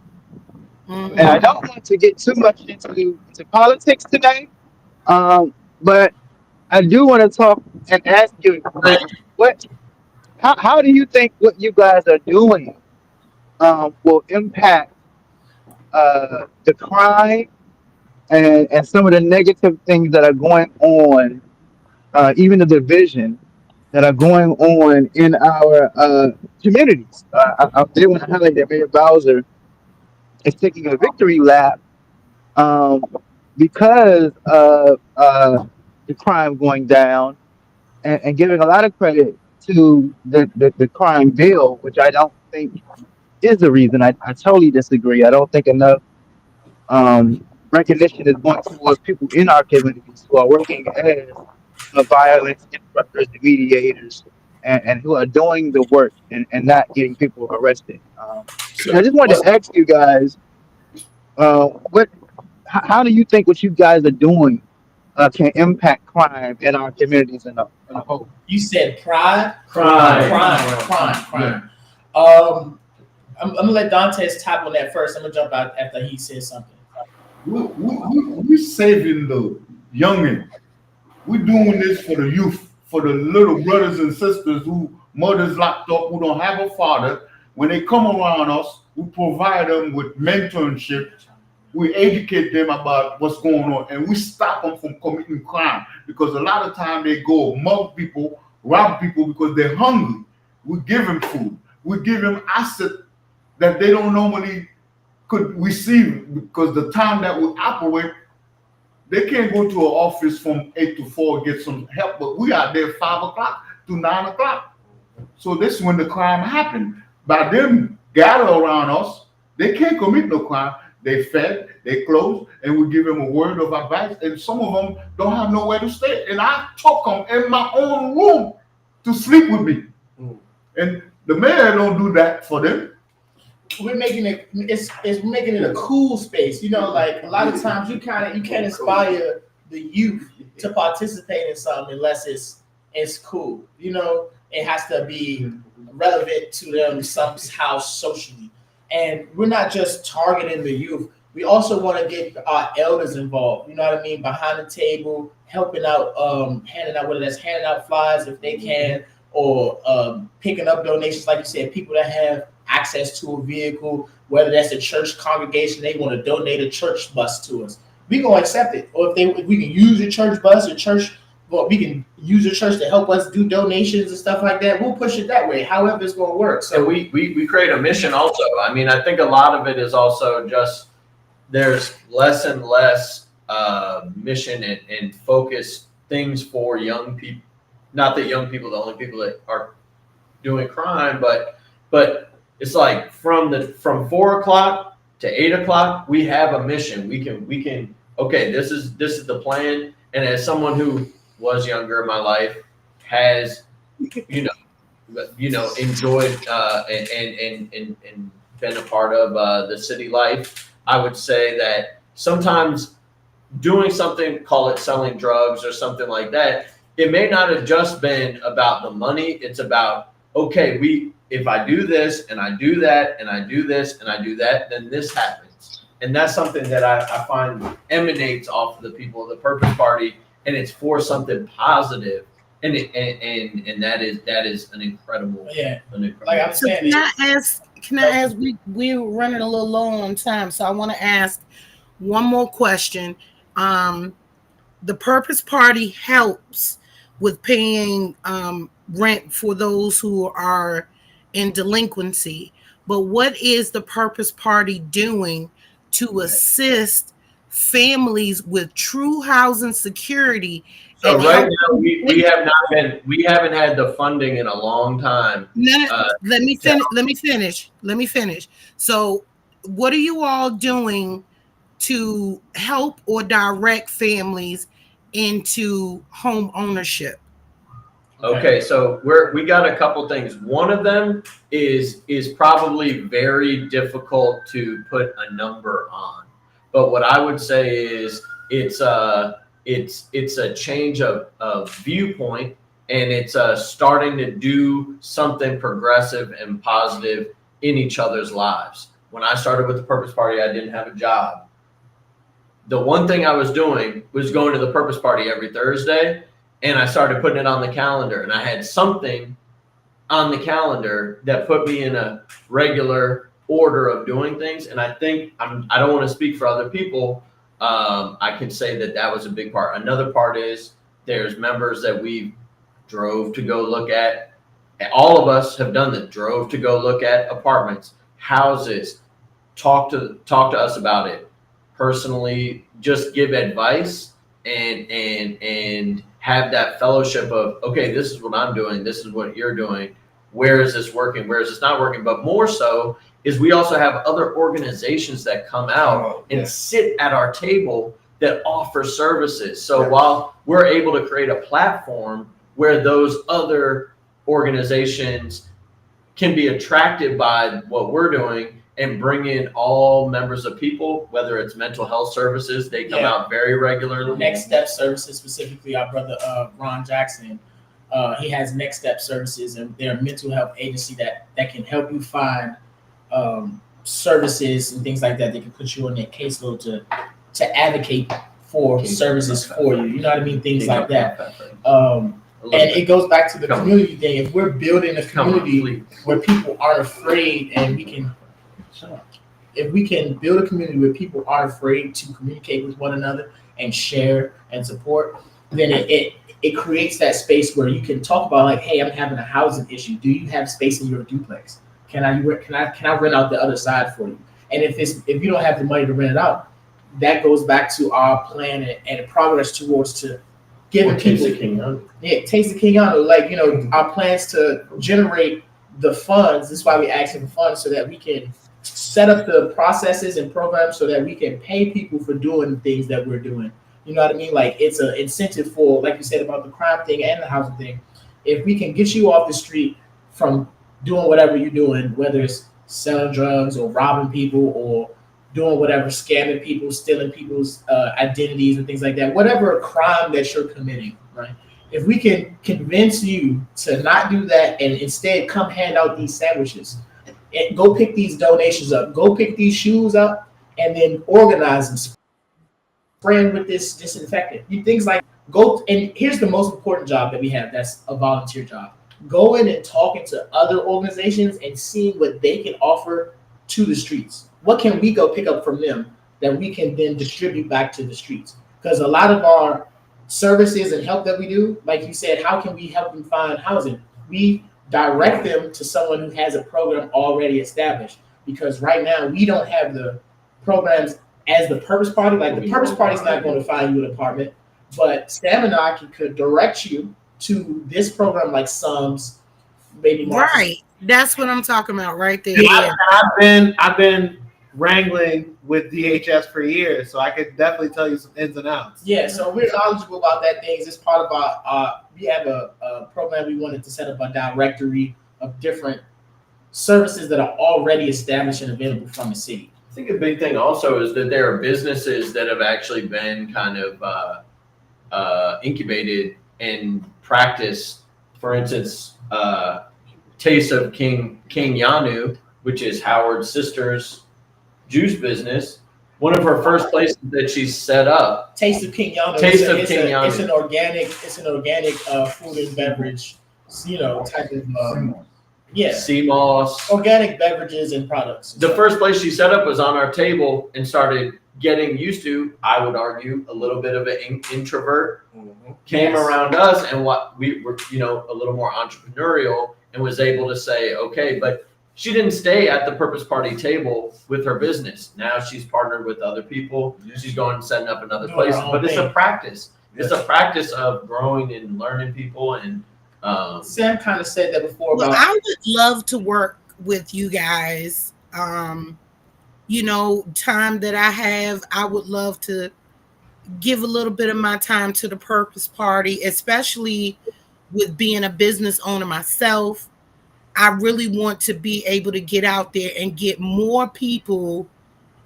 and I don't want to get too much into politics today. But I do want to talk and ask you how do you think what you guys are doing will impact the crime and some of the negative things that are going on, even the division that are going on in our communities. I did want to highlight that Mayor Bowser is taking a victory lap because of the crime going down and giving a lot of credit to the crime bill, which I don't think is the reason. I totally disagree. I don't think enough recognition is going towards people in our communities who are working as violence interrupters and mediators and who are doing the work and not getting people arrested. I just wanted to ask you guys, how do you think what you guys are doing can impact crime in our communities in a whole? You said pride? Crime. I'm gonna let Dantes tap on that first. I'm gonna jump out after he says something. We saving the youngin. We're doing this for the youth, for the little brothers and sisters who mothers locked up, who don't have a father. When they come around us, we provide them with mentorship. We educate them about what's going on, and we stop them from committing crime, because a lot of time they go mug people, rob people because they're hungry. We give them food. We give them assets that they don't normally could receive, because the time that we operate, they can't go to an office from 8 to 4 get some help, but we are there 5 o'clock to 9 o'clock. So this is when the crime happened. By them gather around us, they can't commit no crime. They fed, they clothed, and we give them a word of advice. And some of them don't have nowhere to stay. And I took them in my own room to sleep with me. And the mayor don't do that for them. We're making it making it a cool space. Like a lot of times you can't inspire the youth to participate in something unless it's cool. It has to be relevant to them somehow socially. And we're not just targeting the youth. We also want to get our elders involved. You know what I mean? Behind the table, helping out, handing out, whether that's handing out flyers if they can, or picking up donations, like you said, people that have access to a vehicle, whether that's a church congregation, they want to donate a church bus to us. We gonna accept it. Or if we can use a church bus, we can use a church to help us do donations and stuff like that. We'll push it that way. However, it's gonna work. So we create a mission also. I mean, I think a lot of it is also just there's less and less mission and focus things for young people. Not that young people are the only people that are doing crime, but it's like from 4 o'clock to 8 o'clock, we have a mission. We can okay, this is the plan. And as someone who was younger in my life, has enjoyed and been a part of the city life, I would say that sometimes doing something, call it selling drugs or something like that, it may not have just been about the money. It's about, okay, if I do this and I do that and I do this and I do that, then this happens. And that's something that I find emanates off of the people of the Purpose Party, and it's for something positive. And that is an incredible. Yeah. An incredible. Like I'm saying, Can I ask? We're running a little low on time, so I want to ask one more question. The Purpose Party helps with paying rent for those who are in delinquency, but what is the Purpose Party doing to assist families with true housing security? So right now we haven't had the funding in a long time. Let me finish. So what are you all doing to help or direct families into home ownership? Okay, so we got a couple things. One of them is probably very difficult to put a number on, but what I would say is it's a change of viewpoint, and it's starting to do something progressive and positive in each other's lives. When I started with the Purpose Party, I didn't have a job. The one thing I was doing was going to the Purpose Party every Thursday, and I started putting it on the calendar, and I had something on the calendar that put me in a regular order of doing things. And I think I don't want to speak for other people. I can say that was a big part. Another part is there's members that we drove to go look at. All of us have done that. Drove to go look at apartments, houses, talk to us about it personally, just give advice and have that fellowship of, okay, this is what I'm doing, this is what you're doing, where is this working, where is this not working? But more so is we also have other organizations that come out and sit at our table that offer services. So while we're able to create a platform where those other organizations can be attracted by what we're doing and bring in all members of people, whether it's mental health services, they come out very regularly. Next Step Services, specifically our brother Ron Jackson, he has Next Step Services, and they're a mental health agency that can help you find services and things like that. They can put you on their caseload to advocate for services for you. You know what I mean? Things like that. And it goes back to the community thing. If we're building a community where people aren't afraid, and if we can build a community where people aren't afraid to communicate with one another and share and support, then it creates that space where you can talk about, like, hey, I'm having a housing issue. Do you have space in your duplex? Can I rent out the other side for you? And if you don't have the money to rent it out, that goes back to our plan and progress towards to giving people. Taste the King Honor. Like, our plans to generate the funds. This is why we asking for funds, so that we can set up the processes and programs so that we can pay people for doing things that we're doing. You know what I mean? Like, it's an incentive for, like you said about the crime thing and the housing thing. If we can get you off the street from doing whatever you're doing, whether it's selling drugs or robbing people or doing whatever, scamming people, stealing people's identities and things like that, whatever crime that you're committing, right? If we can convince you to not do that and instead come hand out these sandwiches, and go pick these donations up, go pick these shoes up, and then organize them, spray them with this disinfectant. Things like go, and here's the most important job that we have, that's a volunteer job. Go in and talking to other organizations and seeing what they can offer to the streets. What can we go pick up from them that we can then distribute back to the streets? Because a lot of our services and help that we do, like you said, how can we help them find housing? We direct them to someone who has a program already established, because right now we don't have the programs as the Purpose Party. Like, the Purpose Party is not going to find you an apartment, but Staminaki could direct you to this program like SUMS, maybe Right. That's what I'm talking about right there. I've been wrangling with DHS for years, so I could definitely tell you some ins and outs. Yeah, so we're knowledgeable about that things. It's part of our we have a program we wanted to set up a directory of different services that are already established and available from the city. I think a big thing also is that there are businesses that have actually been kind of incubated and practiced. For instance, Taste of King Yanu, which is Howard's sister's juice business. One of her first places that she set up. Taste of King Yano. Yano. It's an organic food and beverage, type of Sea moss. organic beverages and products. The first place she set up was on our table and started getting used to, I would argue, a little bit of an introvert. Came Yes. around us and what we were, a little more entrepreneurial and was able to say, okay, but she didn't stay at the Purpose Party table with her business. Now she's partnered with other people. She's going and setting up in other Doing places, her own but it's a thing. practice. It's a practice of growing and learning people and Sam kind of said that before Well, about I would love to work with you guys. Time that I have, I would love to give a little bit of my time to the Purpose Party, especially with being a business owner myself. I really want to be able to get out there and get more people,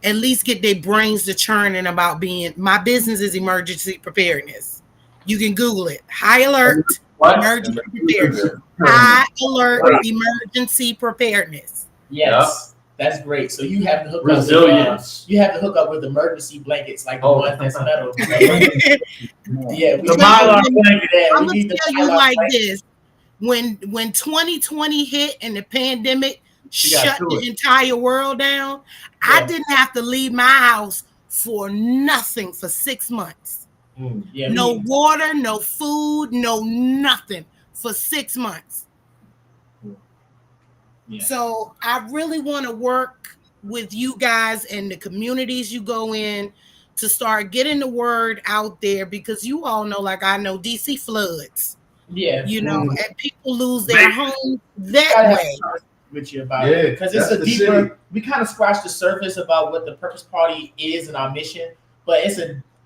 at least get their brains to churning about my business is emergency preparedness. You can Google it. High alert, emergency preparedness. High alert, emergency preparedness. yes, that's great. So you have to hook resilience. up. You have to hook up with emergency blankets like the Oh. ones that's metal. Yeah, we The need Mylar blanket. I'm we need gonna the tell you Mylar like blanket. this: when 2020 hit and the pandemic got shut to the it. entire world down, I didn't have to leave my house for nothing for 6 months. Yeah, No water, no food, no nothing for 6 months. Yeah. So I really want to work with you guys and the communities you go in to start getting the word out there, because you all know, like I know, DC floods, yeah. and people lose their homes that I have way. to talk with you about Yeah, it because it's that's a the deeper. city. We kind of scratched the surface about what the Purpose Party is and our mission, but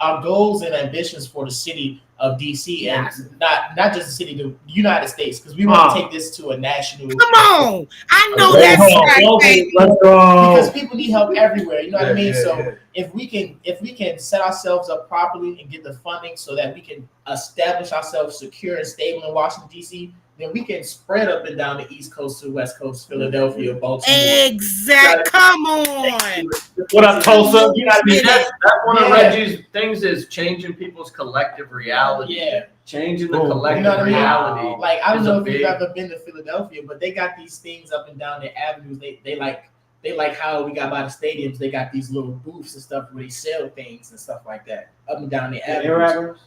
our goals and ambitions for the city of DC and not just the city, the United States, because we want to take this to a national. Come on, I know Let's that's go. right, baby. Let's go. Because people need help everywhere, you know what I mean. Yeah, So yeah. if we can set ourselves up properly and get the funding so that we can establish ourselves secure and stable in Washington D.C., then we can spread up and down the East Coast to West Coast, Philadelphia, Baltimore. Exact. Come on. What up, Tulsa? You know what I mean? That's one of Yeah. Reggie's things is changing people's collective reality. Yeah. Changing the Boom. collective You know what I mean? reality. Like, I don't It's know a if you've big- ever been to Philadelphia, but they got these things up and down their avenues. They like how we got by the stadiums. They got these little booths and stuff where they sell things and stuff like that up and down their avenues.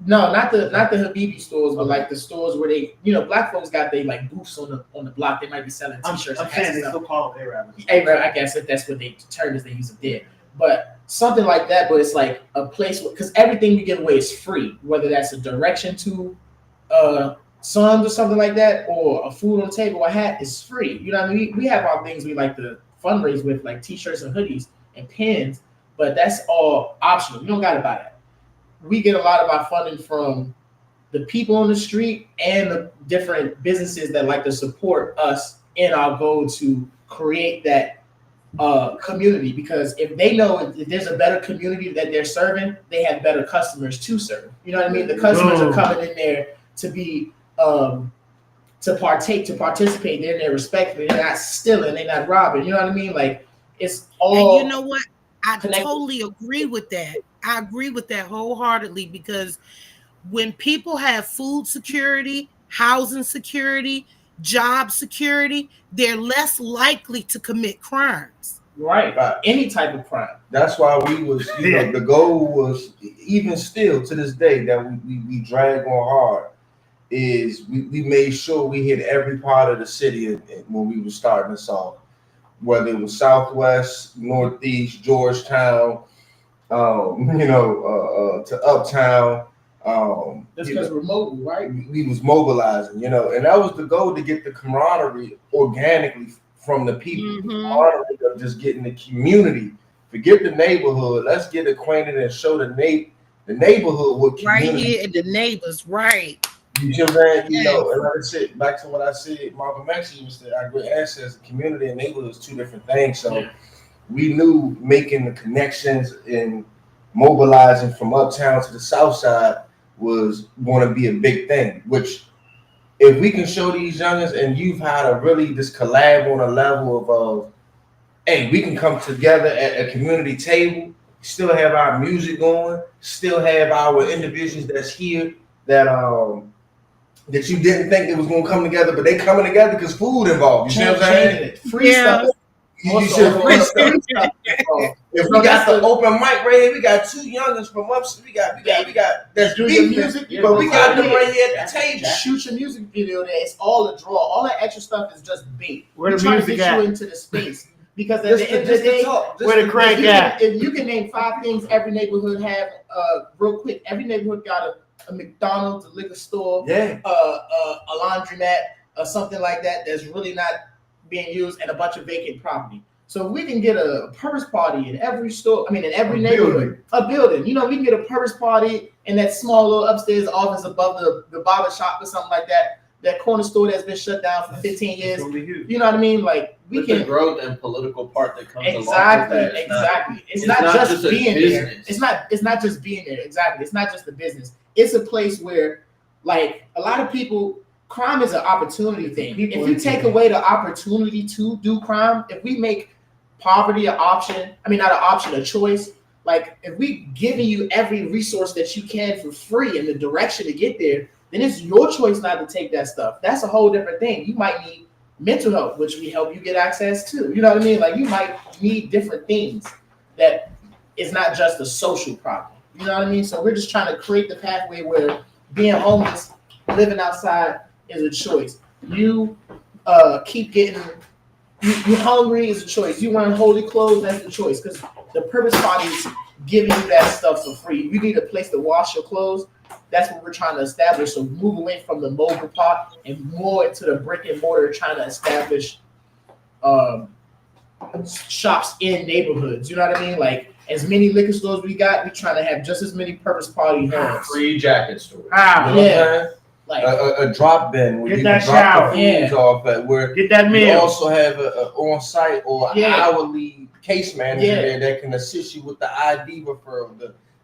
No, not the Habibi stores, but like the stores where they, black folks got they like booths on the block. They might be selling I'm t-shirts. and hats saying and they stuff. still call them Arabs. Hey, bro, I guess that's what they term as they use it there. But something like that, but it's like a place because everything we give away is free, whether that's a direction to Sons or something like that, or a food on the table, a hat is free. You know what I mean? We have our things we like to fundraise with, like t-shirts and hoodies and pins, but that's all optional. You don't got to buy that. We get a lot of our funding from the people on the street and the different businesses that like to support us in our goal to create that community, because if they know if there's a better community that they're serving, they have better customers to serve. You know what I mean? The customers are coming in there to be to participate. They're there respectfully. They're not stealing. They're not robbing. You know what I mean? Like it's all. And you know what? I connected. totally agree with that. I agree with that wholeheartedly, because when people have food security, housing security, job security, they're less likely to commit crimes. Right. Any type of crime. That's why we was, the goal was, even still to this day, that we drag on hard, is we made sure we hit every part of the city when we were starting this off, whether it was Southwest, Northeast, Georgetown, to Uptown. That's because we're mobile, right? We was mobilizing, and that was the goal, to get the camaraderie organically from the people. Mhm. Honoring of just getting the community. Forget the neighborhood. Let's get acquainted and show the neighborhood what Right community. here, the neighbors, right? You see what I'm saying? You Yes. know, and like I said, back to what I said, Malcolm X used to say, our great ancestors, community and neighborhood is two different things. So we knew making the connections and mobilizing from uptown to the south side was going to be a big thing, which if we can show these youngins and you've had a really this collab on a level of hey, we can come together at a community table, still have our music going, still have our individuals that's here that that you didn't think it was gonna come together, but they coming together because food involved. You see what I'm saying? Changing it. Free Yeah. stuff. You should free stuff. If we got the open mic right here, we got two youngins from upstate. We got that's Do your beefing, music, but we got them right here at the table. Shoot your music video there. It's all a draw. All that extra stuff is just bait. Where We're the trying to music get you at? into the space. Because at the end of the day, Where the crank at? if you can name 5 things every neighborhood have, real quick, every neighborhood got a McDonald's, a liquor store, Yeah. a laundromat, or something like that that's really not being used, and a bunch of vacant property. So we can get a purpose party in every store. I mean, in every neighborhood, a building. You know, we can get a purpose party in that small little upstairs office above the barber shop or something like that. That corner store that's been shut down for 15 years. You know what I mean? Like we With can the growth and political part that comes along with exactly. that. It's not just a being there. business. It's not just being there. Exactly. It's not just the business. It's a place where, like, a lot of people, crime is an opportunity thing. If you take away the opportunity to do crime, if we make poverty an option, I mean not an option, a choice. Like if we giving you every resource that you can for free in the direction to get there, then it's your choice not to take that stuff. That's a whole different thing. You might need mental health, which we help you get access to. You know what I mean? Like you might need different things that is not just a social problem. You know what I mean? So we're just trying to create the pathway where being homeless, living outside is a choice. You keep getting you hungry is a choice. You wearing holy clothes, that's the choice. Because the purpose party is giving you that stuff for free. You need a place to wash your clothes. That's what we're trying to establish. So move away from the mobile part and more into the brick and mortar, trying to establish shops in neighborhoods. You know what I mean? Like as many liquor stores we got, we're trying to have just as many purpose party homes. Free jacket stores. You know what I'm saying? Like a drop bin where Get you that can drop shower. the foods off at, where Get that you meal. also have a on-site or Yeah. hourly case manager Yeah. there that can assist you with the ID referral,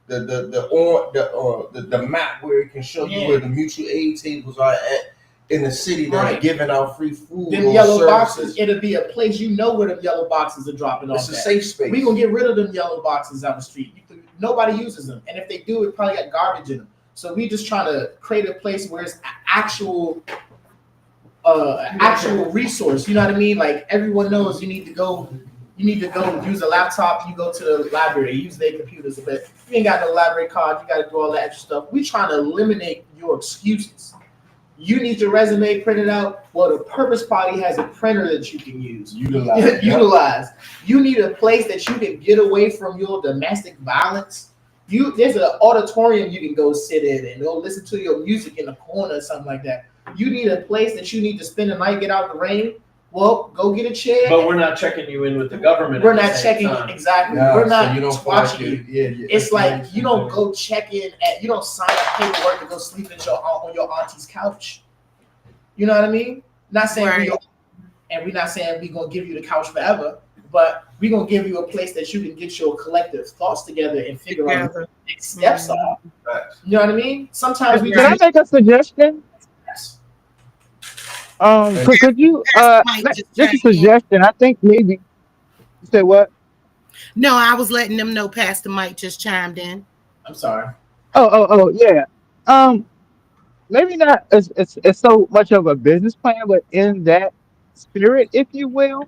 the map where it can show you Yeah. where the mutual aid tables are at in the city that are Right. giving out free food them or yellow services. boxes, it'll be a place you know where them yellow boxes are dropping off. It's a at. safe space. We gonna get rid of them yellow boxes out the street. Nobody uses them, and if they do, it probably got garbage in them. So we just trying to create a place where it's an actual resource. You know what I mean? Like everyone knows you need to go use a laptop. You go to the library, use their computers. But if you ain't got no library card, you got to do all that extra stuff. We trying to eliminate your excuses. You need your resume printed out. Well, the Purpose Party has a printer that you can use. Utilize. You need a place that you can get away from your domestic violence. There's an auditorium you can go sit in and go listen to your music in the corner or something like that. You need a place that you need to spend the night, get out the rain. Well, go get a chair. But we're not checking you in with the government. We're at the not same checking time. exactly. Nah, We're so not you don't feel watching like you. yeah. It's like you don't go check in you don't sign up paperwork to go sleep on your auntie's couch. You know what I mean? Not saying Right. we're not saying we're gonna give you the couch forever, but we're gonna give you a place that you can get your collective thoughts together and figure out what Together. the next steps are. Facts. You know what I mean? Sometimes we Can I just make a suggestion? Could you just a suggestion? I think maybe you said what? No, I was letting them know Pastor Mike just chimed in. I'm sorry. Oh, yeah. Maybe not it's so much of a business plan, but in that spirit, if you will.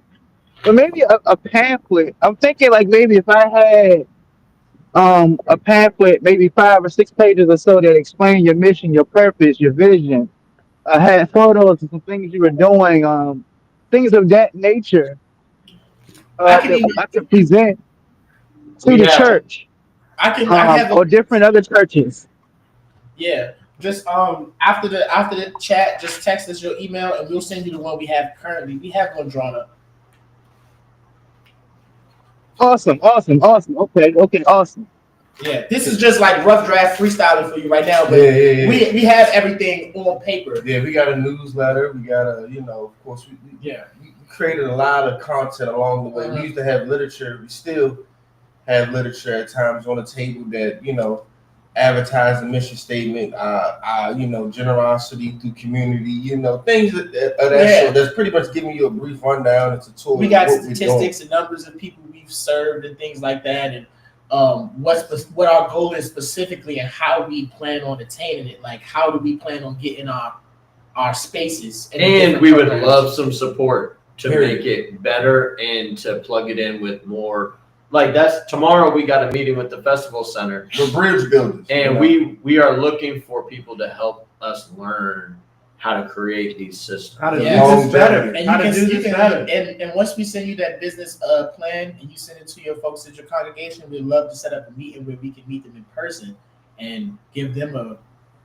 But maybe a pamphlet. I'm thinking like maybe if I had a pamphlet, maybe 5 or 6 pages or so that explain your mission, your purpose, your vision. I had photos of some things you were doing, things of that nature. I can even- I could present to We the have- church, I have or different other churches. Yeah, just after the chat, just text us your email and we'll send you the one we have currently. We have one drawn up. Awesome. Okay, awesome. Yeah, this is just like rough draft freestyling for you right now, but Yeah. we have everything on paper. Yeah, we got a newsletter. We got a, of course, we created a lot of content along the way. We used to have literature. We still have literature at times on the table that, advertise the mission statement, generosity through community, things of that sort. That's pretty much giving you a brief rundown and tutorial. We got statistics and numbers of people we've served and things like that, and what our goal is specifically and how we plan on attaining it. Like, how do we plan on getting our spaces? And we would love some support to make it better and to plug it in with more. Like, that's tomorrow. We got a meeting with the festival center. The bridge builders. And we are looking for people to help us learn how to create these systems. How to do Yeah. this better. And How to do you this can better. and once we send you that business plan and you send it to your folks at your congregation, we'd love to set up a meeting where we can meet them in person and give them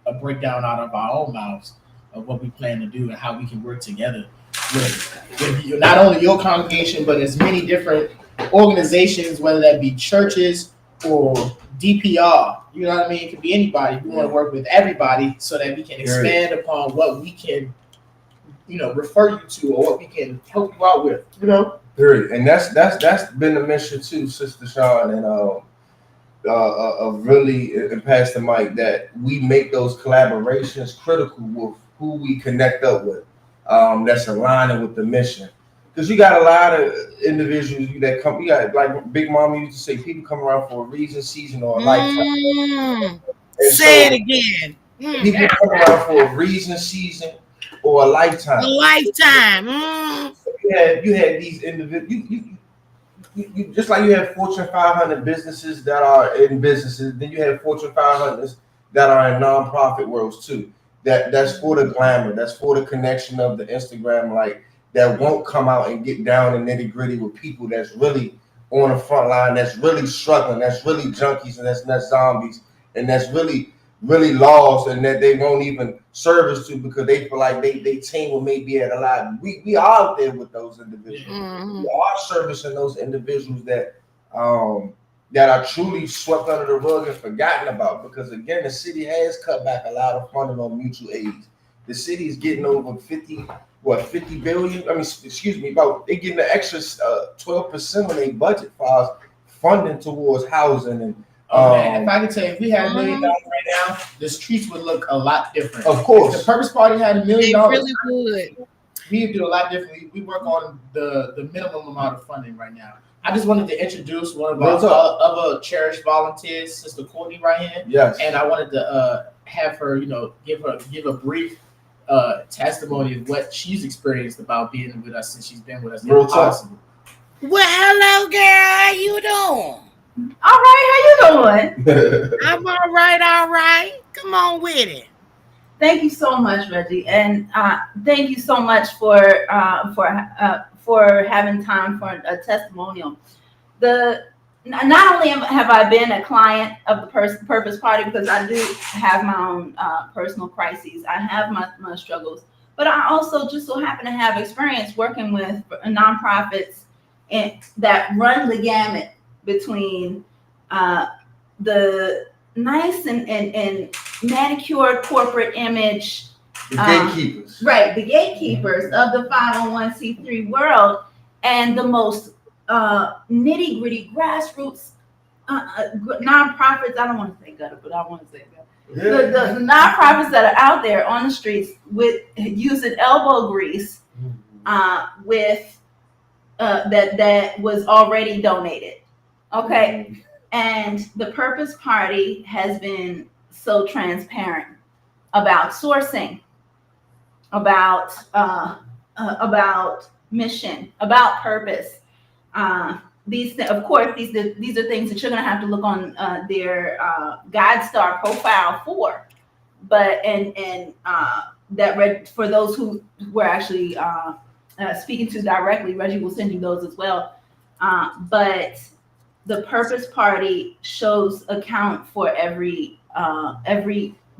a breakdown out of our own mouths of what we plan to do and how we can work together with not only your congregation, but as many different organizations, whether that be churches or DPR. You know what I mean? It could be anybody. We want to work with everybody so that we can expand upon what we can, refer you to or what we can help you out with. Period. And that's been the mission too, Sister Sean, and of really, and Pastor Mike, that we make those collaborations critical with who we connect up with. That's aligning with the mission. Because you got a lot of individuals that come. You got, like Big Mama used to say, people come around for a reason, season, or a lifetime. Say it again. People come around for a reason, season, or a lifetime. A lifetime. You had these individuals. You just like you have Fortune 500 businesses that are in businesses. Then you have Fortune 500s that are in nonprofit worlds too. That's for the glamour. That's for the connection of the Instagram like. That won't come out and get down and nitty gritty with people that's really on the front line, that's really struggling, that's really junkies, and that's zombies, and that's really, really lost, and that they won't even service to because they feel like they team will maybe at a lot. We are out there with those individuals. We are servicing those individuals that are truly swept under the rug and forgotten about. Because again, the city has cut back a lot of funding on mutual aid. The city is getting over 50 billion? They're getting the extra 12% on their budget files funding towards housing. And man, if I could tell you, if we had $1 million right now, the streets would look a lot different. Of course. If the Purpose Party had $1 million, It really would. we'd do a lot differently. We work on the minimum amount of funding right now. I just wanted to introduce one of our other cherished volunteers, Sister Courtney, right here. Yes. And I wanted to have her, give a brief testimony of what she's experienced about being with us since she's been with us. Real talk. Well, hello, girl. How you doing? All right, how you doing? I'm all right. Come on with it. Thank you so much, Reggie, and thank you so much for having time for a testimonial. Not only have I been a client of the Purpose Party, because I do have my own personal crises, I have my struggles, but I also just so happen to have experience working with nonprofits that run the gamut between the nice and manicured corporate image, the gatekeepers, right? The gatekeepers of the 501c3 world, and the most nitty gritty grassroots nonprofits. I don't want to say gutter, but I want to say gutter. The nonprofits that are out there on the streets with using elbow grease with that was already donated. Okay. And the Purpose Party has been so transparent about sourcing, about mission, about purpose. These are things that you're going to have to look on their GuideStar profile for. But for those who we're actually speaking to directly, Reggie will send you those as well. But the Purpose Party shows account for every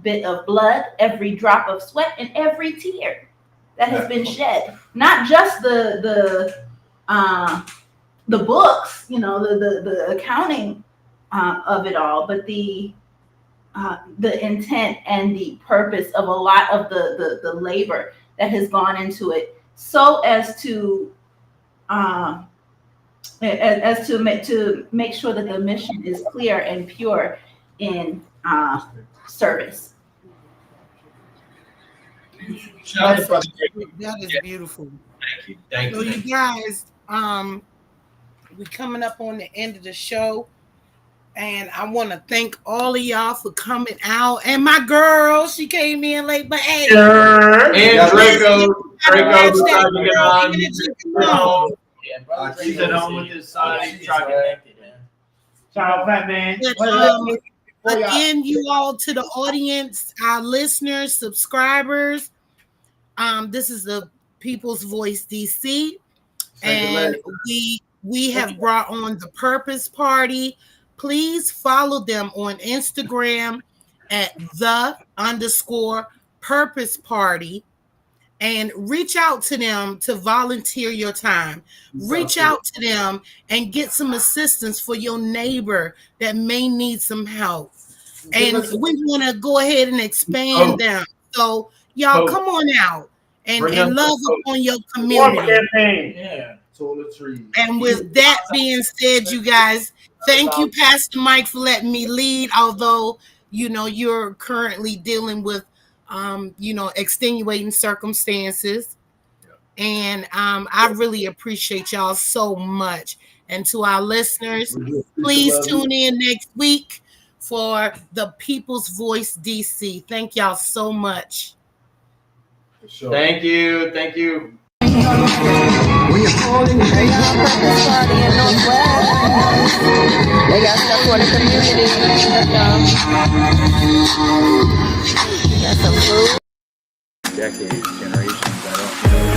bit of blood, every drop of sweat, and every tear that has been shed. Not just the the books, the accounting of it all, but the intent and the purpose of a lot of the labor that has gone into it, so as to make sure that the mission is clear and pure in service. Shout out to Brother Jake. That is beautiful. Thank you. Thank So you. you guys, we coming up on the end of the show, and I want to thank all of y'all for coming out. And my girl, she came in late, but hey, And Draco decided to get on. Yeah, brother He's Draco at home is with here. his son. Yeah, He's he's trying to connected, man. Shout out, Fat Man. But, again, you all, to the audience, our listeners, subscribers, this is the People's Voice DC, and we have brought on the Purpose Party. Please follow them on Instagram at _Purpose Party, and reach out to them to volunteer your time. Reach out to them and get some assistance for your neighbor that may need some help. And we want to go ahead and expand them. So y'all come on out and love upon your community. Yeah. Toiletries. And with that being said, you guys, thank you, Pastor Mike, for letting me lead. Although, you're currently dealing with, extenuating circumstances. And I really appreciate y'all so much. And to our listeners, please tune in next week for the People's Voice DC. Thank y'all so much. Thank you. Thank you. Purpose Party in Northwest. They got stuff for the community. Got some food. Decades, generations, I don't know.